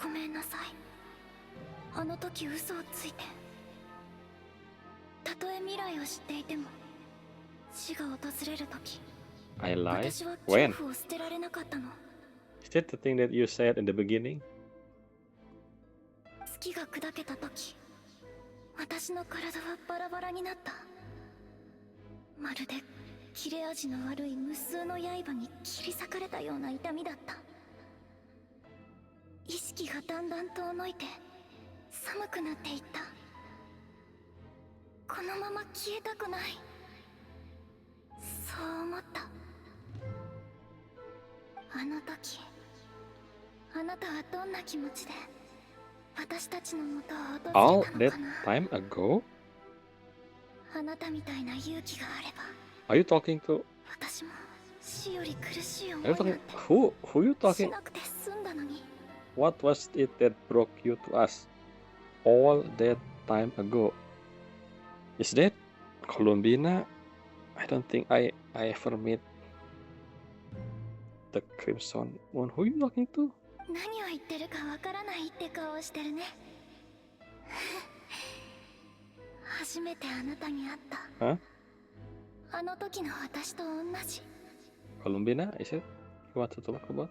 ごめんなさいあの時嘘をついてたとえ未来を知っていても死が訪れる時 I lied? 私は When? 恐怖を捨てられなかったの Is that the thing that you said in the beginning? 月が砕けた時私の体はバラバラになったまるで切れ味の悪い無数の刃に切り裂かれたような痛みだった意識がだんだん遠のいて寒くなっていったこのまま消えたくないそう思ったあの時 All that time ago? Are you talking to? Are you talking? Who you talking? What was it that broke you to us? All that time ago. Is that Columbina? I don't think I ever met the Crimson Moon. Who are you talking to? Huh? Columbina, is it? You want to talk about?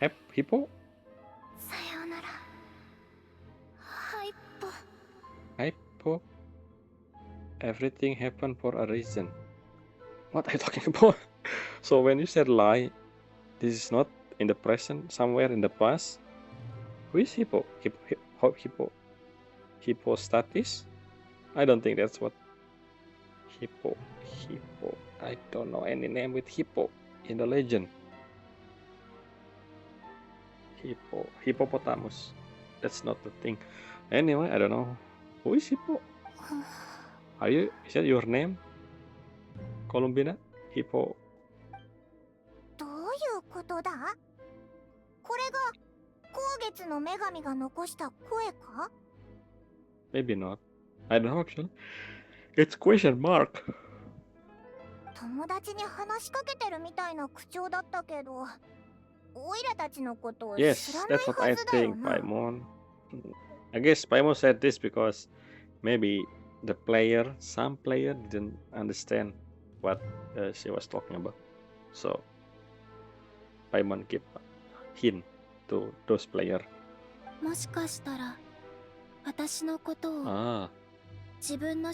Hypo? Hypo? Everything happened for a reason. What are you talking about? So when you said lie, this is not in the present, somewhere in the past. Who is Hypo? Hypo? Hypostatus? I don't think that's what. Hypo. I don't know any name with Hypo in the legend. Hippopotamus. That's not the thing. Anyway, I don't know. Who is Hypo? Is that your name? Columbina? Hypo? Maybe not. I don't know actually. It's question mark. Yes, that's what I think, Paimon. I guess Paimon said this because maybe some player didn't understand what she was talking about. So Paimon give a hint to those players.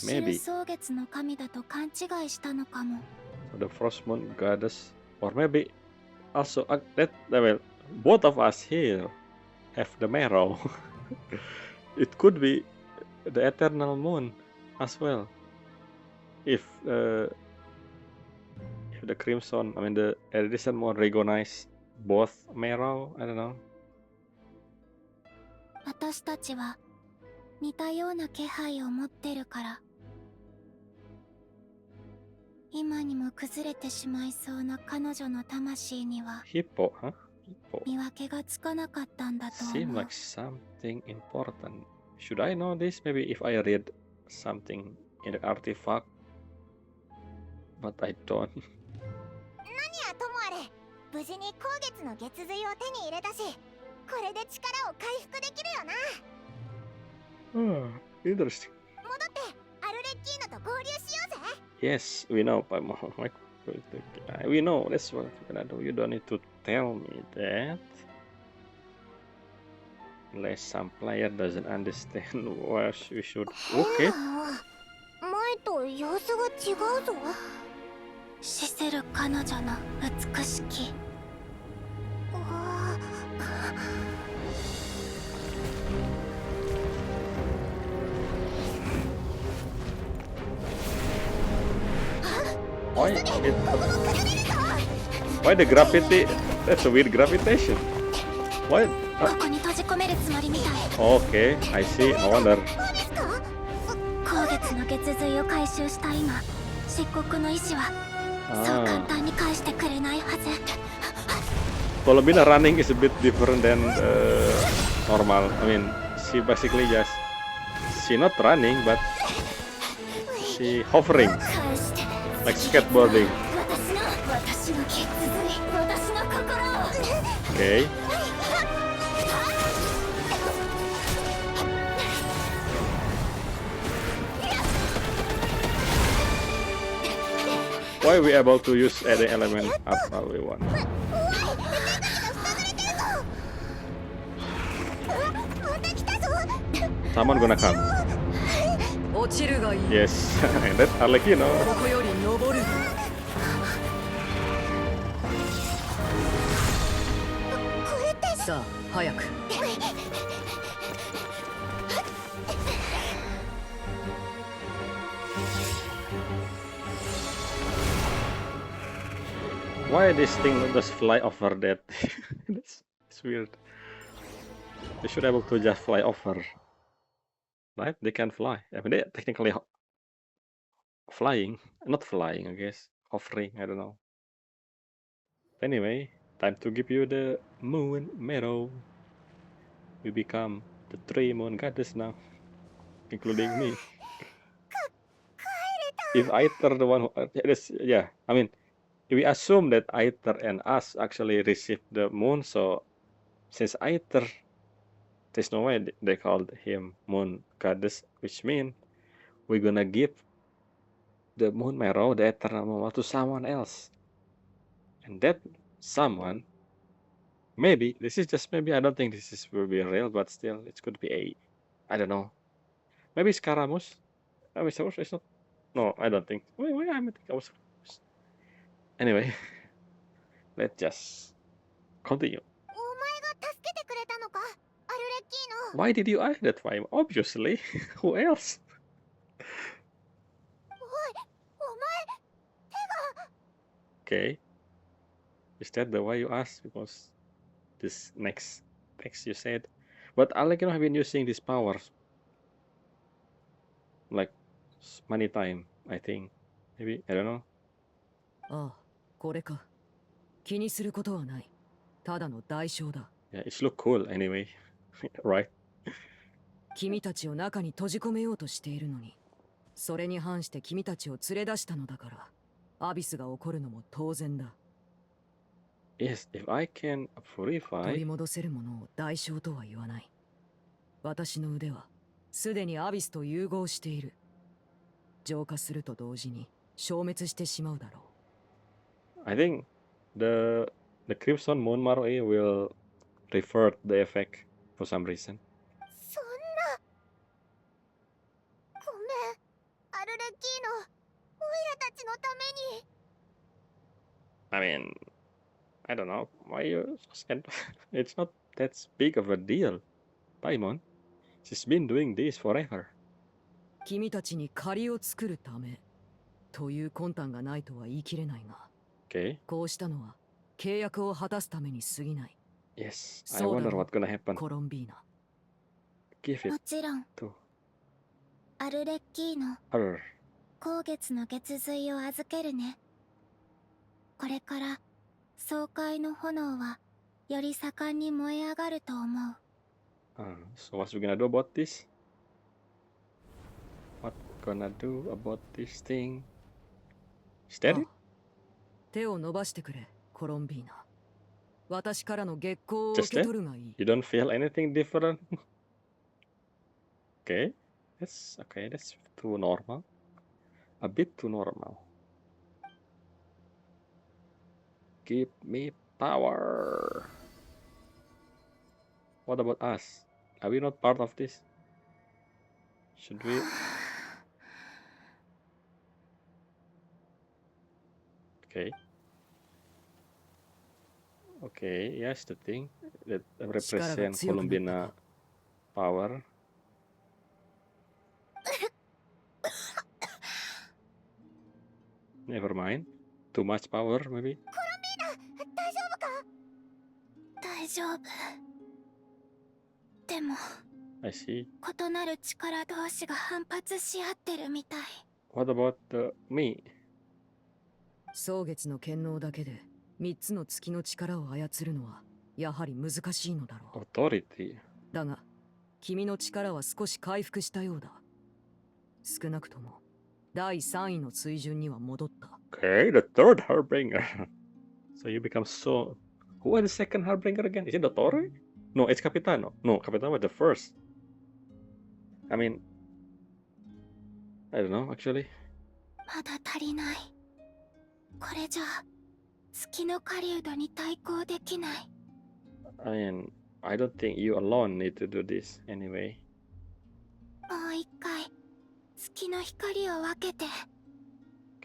Maybe. So the Frost Moon Goddess, or maybe also both of us here have the marrow. It could be the Eternal Moon as well. If the Crimson, the Eridicent Moon recognize both marrow, I don't know. Hypo, huh? Hypo. Seems like something important. Should I know this? Maybe if I read something in the artifact, but I don't. Interesting. Yes, we know, Paimon. We know, that's what we're gonna do. You don't need to tell me that. Unless some player doesn't understand what we should. Okay. Why the gravity? That's a weird gravitation. Why? Okay, I see. No wonder. Columbina running is a bit different than normal. She basically she not running, but she hovering, like skateboarding. Okay. Why are we able to use any element after we want? Someone gonna come. Yes, and that Arlecchino. Why this thing just fly over that? It's weird. They should be able to just fly over, right? They can fly. I mean, they technically flying, not flying, I guess. Hovering, I don't know. Anyway, time to give you the moon medal. We become the 3 moon goddess now, including me. If Aether the one who, yeah, I mean, we assume that Aether and us actually received the moon, so since Aether, there's no way they called him moon goddess, which means we're gonna give the moon marrow, the eternal moon, to someone else. And that someone, maybe, this is just maybe, I don't think this will be real, but still, it could be I don't know. Maybe Scaramouche? I mean, Scaramouche is not, no, I don't think. Wait, I think I was. Anyway, let's just continue. Why did you ask that, Five? Obviously, who else? Okay. Is that the why you asked? Because this next text you said. But Alec, have been using these powers like many time, I think. Maybe, I don't know. ああ、これか。気にすることはない。ただの代償だ。Yeah, it look cool anyway. Right? 君たちを中に閉じ込めようとしているのに、それに反して君たちを連れ出したのだから、アビスが起こるのも当然だ。Yes, if I can 取り purify. 戻せるものを代償とは言わない。私の腕はすでにアビスと融合している。浄化すると同時に消滅してしまうだろう。I think the Crimson Moon Marrow will revert the effect for some reason. そんな。ごめん、アルレッキーノ。オイラたちのために。I mean, I don't know why you scared. It's not that big of a deal. Paimon, she's been doing this forever. 君たちに借りを作るためという魂胆がないとは言い切れないが、Okay. こうしたのは契約を果たすために過ぎない。 Yes, I wonder what's gonna happen. コロンビーナ。 Give も it ちろん、 to アルレッキーノ。 her. 光月の月髄を預けるね。これから爽快の炎はより盛んに燃え上がると思う。So what's we gonna do about this? What gonna do about this thing? Is that it? 手を伸ばしてくれ、コロンビーナ。私からの月光を受 Just け that? 取るがいい。 You don't feel anything different? Okay. That's okay, that's too normal. A bit too normal. Give me power. What about us? Are we not part of this? Should we? Okay. Okay, yes, the thing that represent Columbina power. Never mind. Too much power, maybe. 大丈夫か？大丈夫。でも I see. 異なる力同士が反発し合ってるみたい。 What about me? 蒼月の権能だけで3つの月の力を操るのはやはり難しいのだろう。 Authority. だが君の力は少し回復したようだ。少なくとも第3位の水準には戻った。 Okay, the third Harbinger. So you become so... Who was the second Harbinger again? Is it the Torre? No, it's Capitano. No, Capitano was the first. I mean... I don't know, actually. まだ足りない。これじゃ月の狩人に対抗できない。 I mean, I don't think you alone need to do this anyway. もう一回月の光を分けて。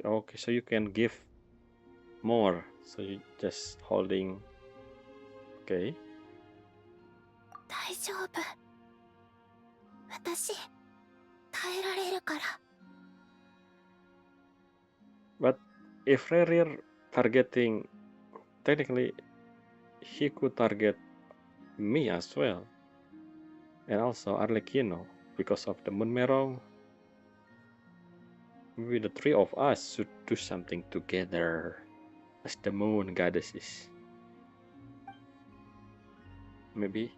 Okay, so you can give more. So you just holding... Okay. 大丈夫。私耐えられるから。 But if Rerir targeting technically, he could target me as well. And also Arlecchino, because of the Moon Marrow. Maybe the three of us should do something together as the moon goddesses. Maybe.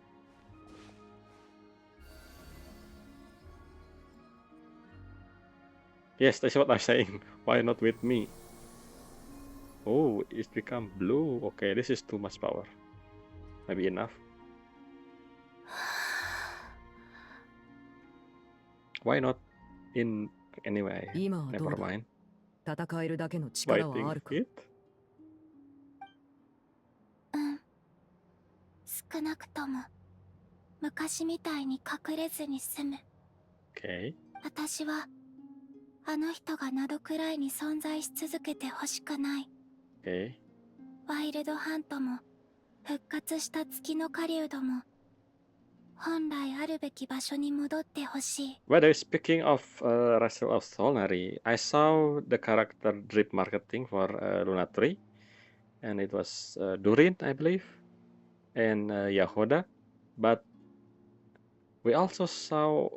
Yes, that's what I'm saying. Why not with me? Oh, it's become blue. Okay, this is too much power. Maybe enough. Why not in anyway? 今はど Never うだ mind. 戦えるだけの力は Fighting あるか fit? 少なくとも昔みたいに隠れずに済む。 Okay. 私はあの人が謎くらいに存在し続けてほしくない。 Okay. ワイルドハントも復活した月の狩人も本来あるべき場所に戻ってほしい。 By the way, speaking of Wrestle of Solari, I saw the character drip marketing for Luna 3, and it was Durin, I believe, and Yahoda, but we also saw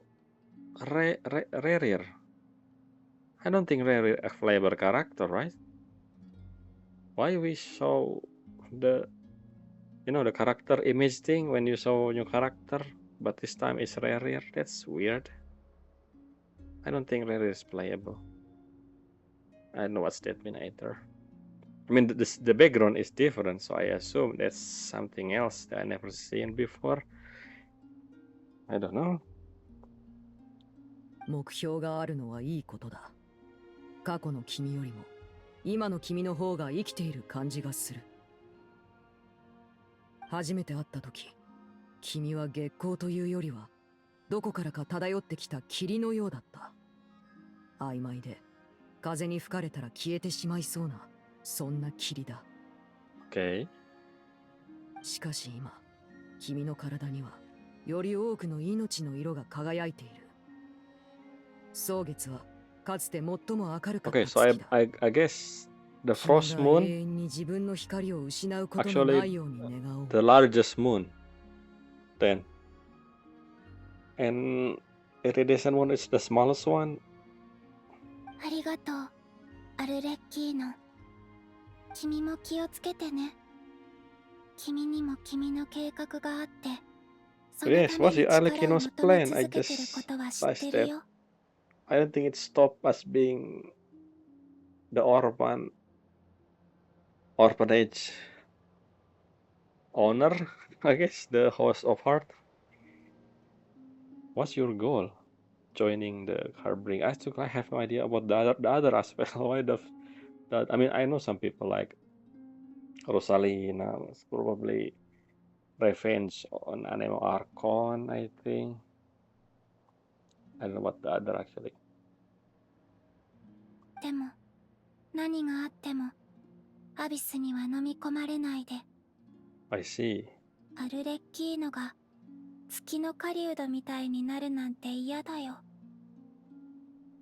Rerir. I don't think Rerir a flavor character, right? Why we saw the the character image thing when you saw new character, but this time it's Rerir? That's weird. I don't think Rerir is playable. I don't know what's that mean either. I mean, the background is different, so I assume that's something else that I never seen before. I don't know. 目標があるのはいいことだ。過去の君よりも今の君の方が生きている感じがする。初めて会った時、君は月光というよりはどこからか漂ってきた霧のようだった。曖昧で風に吹かれたら消えてしまいそうな、そんな霧だ。Okay. しかし今、君の体にはより多くの命の色が輝いている。蒼月はかつて最も明るかった Okay, 月 so だ。 I guess the 君 frost が永 moon, 遠に自分の光を失うことのないように願おう。 the largest moon, then, and iridescent moon is the smallest one. ありがとう、アルレッキーノ。君も気をつけてね。君にも君の計画があって、その Yes, ため what's に the 力を Arlecchino's 求め plan? I 続けてる just ことは知っ realized てる that. よ。 I don't think it stopped us being the orphanage owner, I guess, the host of heart. What's your goal? Joining the Harbinger? I have no idea about the other aspect. Why that? I mean, I know some people like Rosalina, probably revenge on Anemo Archon, I think. I don't know what the other actually. でも、何があっても、アビスには飲み込まれないで。 I see. アルレッキーノが月の狩人みたいになるなんて嫌だよ。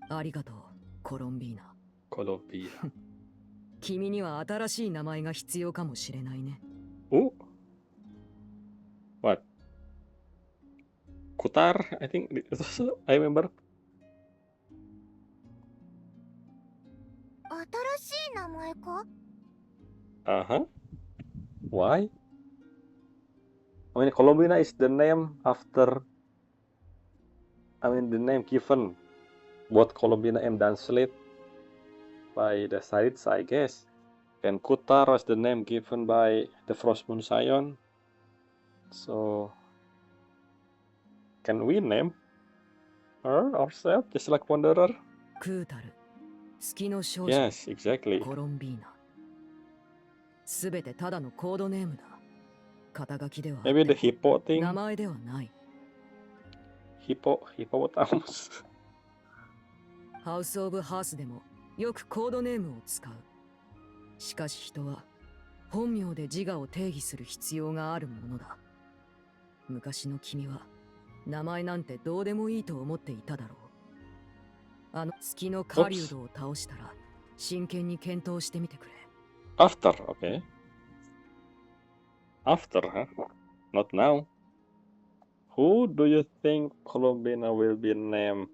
ありがとう、コロンビーナ。 Columbina. 君には新しい名前が必要かもしれないね。 Oh, what? Kutar, I think. I remember. 新しい名前か？ Uh-huh. Why? I mean, Columbina is the name after. I mean, the name given both Columbina and Dunslit by the Saids, I guess. And Kutar was the name given by the Frost Moon Scion. So, can we name her ourselves just like Wanderer? クータル、月の少女、 Yes, exactly. コロンビーナ。すべてただのコードネームだ。肩書きではあって Maybe the hippo も thing. 名前ではない。 Hippopotamus. ハウス・オブ・ハースでもよくコードネームを使う。しかし人は本名で自我を定義する必要があるものだ。昔の君は名前なんてどうでもいいと思っていただろう。あの月の狩人を倒したら真剣に検討してみてくれ。 After, okay. After, huh? Not now. Who do you think Columbina will be named?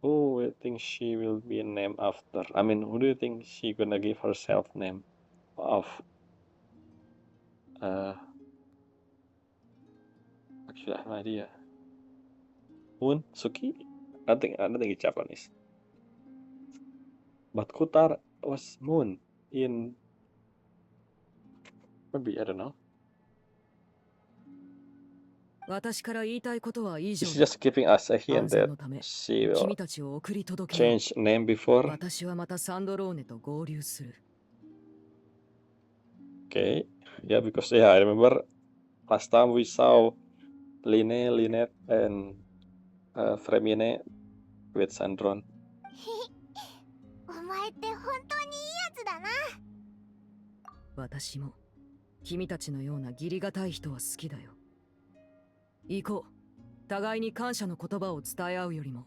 Who will think she will be named after? I mean, who do you think she gonna give herself name of? Actually, I have no idea. Moon? Suki? I don't think it's Japanese. But Kutar was Moon in, maybe, I don't know. 私から言いたいことは以上 She's だ。 just giving us a 安 hint 全 that のため she will 君たちを送り届けよう。 change name before. 私はまたサンドローネと合流する。 Okay. Yeah, because yeah, I remember last time we saw Line, Lynette, and Fremine with Sandron. お前って本当にいいやつだな。私も君たちのような義理がたい人は好きだよ。行こう。互いに感謝の言葉を伝え合うよりも、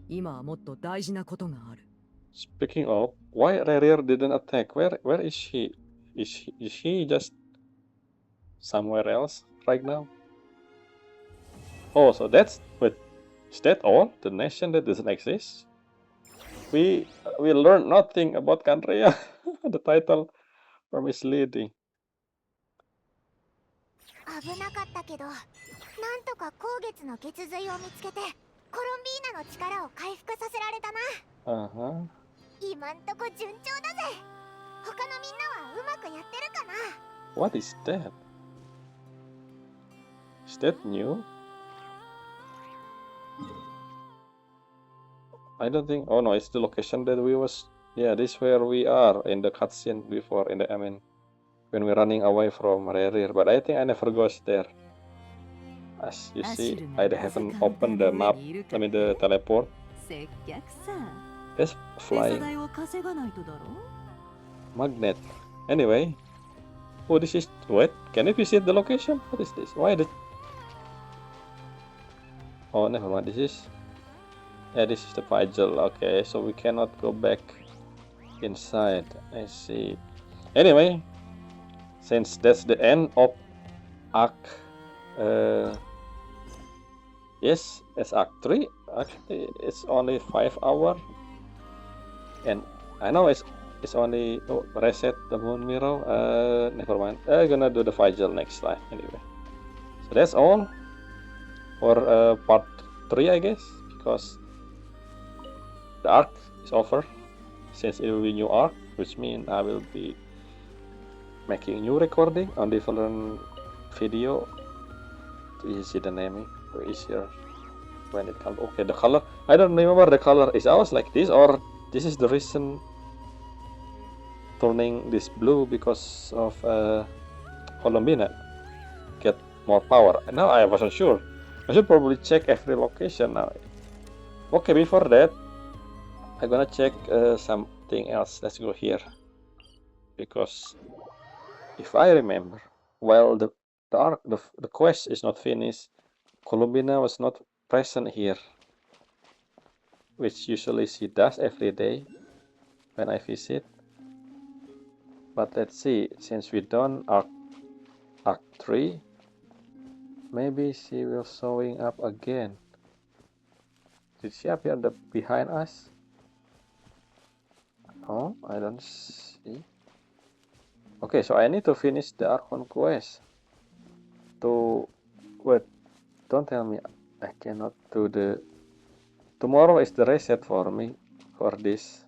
今はもっと大事なことがある。 Speaking of, why Rerir didn't attack? Where is she? Is she just somewhere else right now? Oh, so that's wait, is that all? The nation that doesn't exist? We learned nothing about Kanria. The title were misleading. 危なかったけど、なんとか光月の血髄を見つけて、コロンビーナの力を回復させられたな。今んとこ順調だぜ。他のみんなはうまくやってるかな。What is that? Is that new? I don't think. Oh no, it's the location that we was. Yeah, this is where we are in the cutscene before. I mean, when we're running away from Rerir. But I think I never goes there. As you see, I haven't opened the map. I mean the teleport. 接客さ。 It's ペー flying 代を稼がないとだろ。 magnet. Anyway, oh, this is. Wait, can you visit the location? What is this? Why did? Oh, never mind. This is. Yeah, this is the puzzle. Okay, so we cannot go back inside. I see. Anyway, since that's the end of Arc. Yes, it's Act 3. Actually, it's only 5 hours. And I know it's only reset the moon mirror. Never mind. I'm gonna do the puzzle next time anyway. So that's all for part 3, I guess, because the arc is over. Since it will be new arc, which means I will be making new recording on different video to see the naming easier when it comes. Okay, the color, I don't remember the color is always like this, or this is the reason turning this blue because of Columbina get more power. Now I wasn't sure. I should probably check every location now. Okay, before that I'm gonna check something else. Let's go here, because if I remember, while the quest is not finished, Columbina was not present here, which usually she does every day when I visit. But let's see, since we done arc 3, maybe she will showing up again. Did she appear behind us? No, I don't see. Okay, so I need to finish the Archon Quest to wait. Don't tell me I cannot do the. Tomorrow is the reset for me for this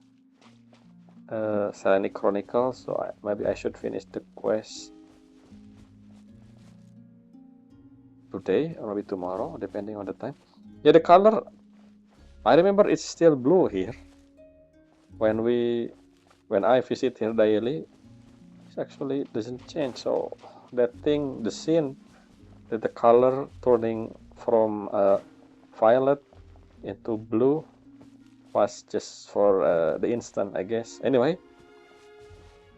Selenic Chronicle, so maybe I should finish the quest today or maybe tomorrow, depending on the time. Yeah, the color, I remember it's still blue here. When I visit here daily, it actually doesn't change. So that thing, the scene, that the color turning from violet into blue was just for the instant, I guess. Anyway,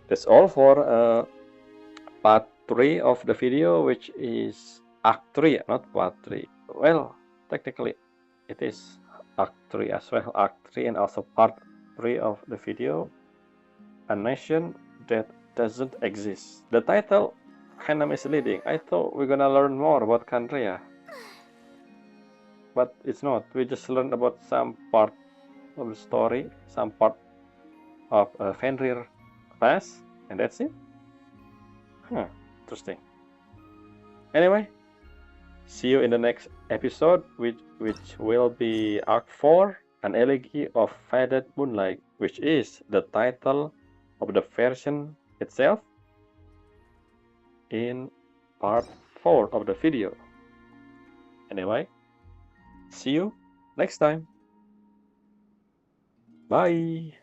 that's all for part 3 of the video, which is Act 3, not part 3. Well, technically it is Act 3 as well, Act 3 and also part 3 of the video, a nation that doesn't exist. The title kinda misleading. I thought we're gonna learn more about Kandrea. But it's not. We just learned about some part of the story, some part of Fenrir class, and that's it. Huh, interesting. Anyway, see you in the next episode, which will be Arc 4, an Elegy of Faded Moonlight, which is the title of the version itself in part 4 of the video. Anyway, see you next time. Bye.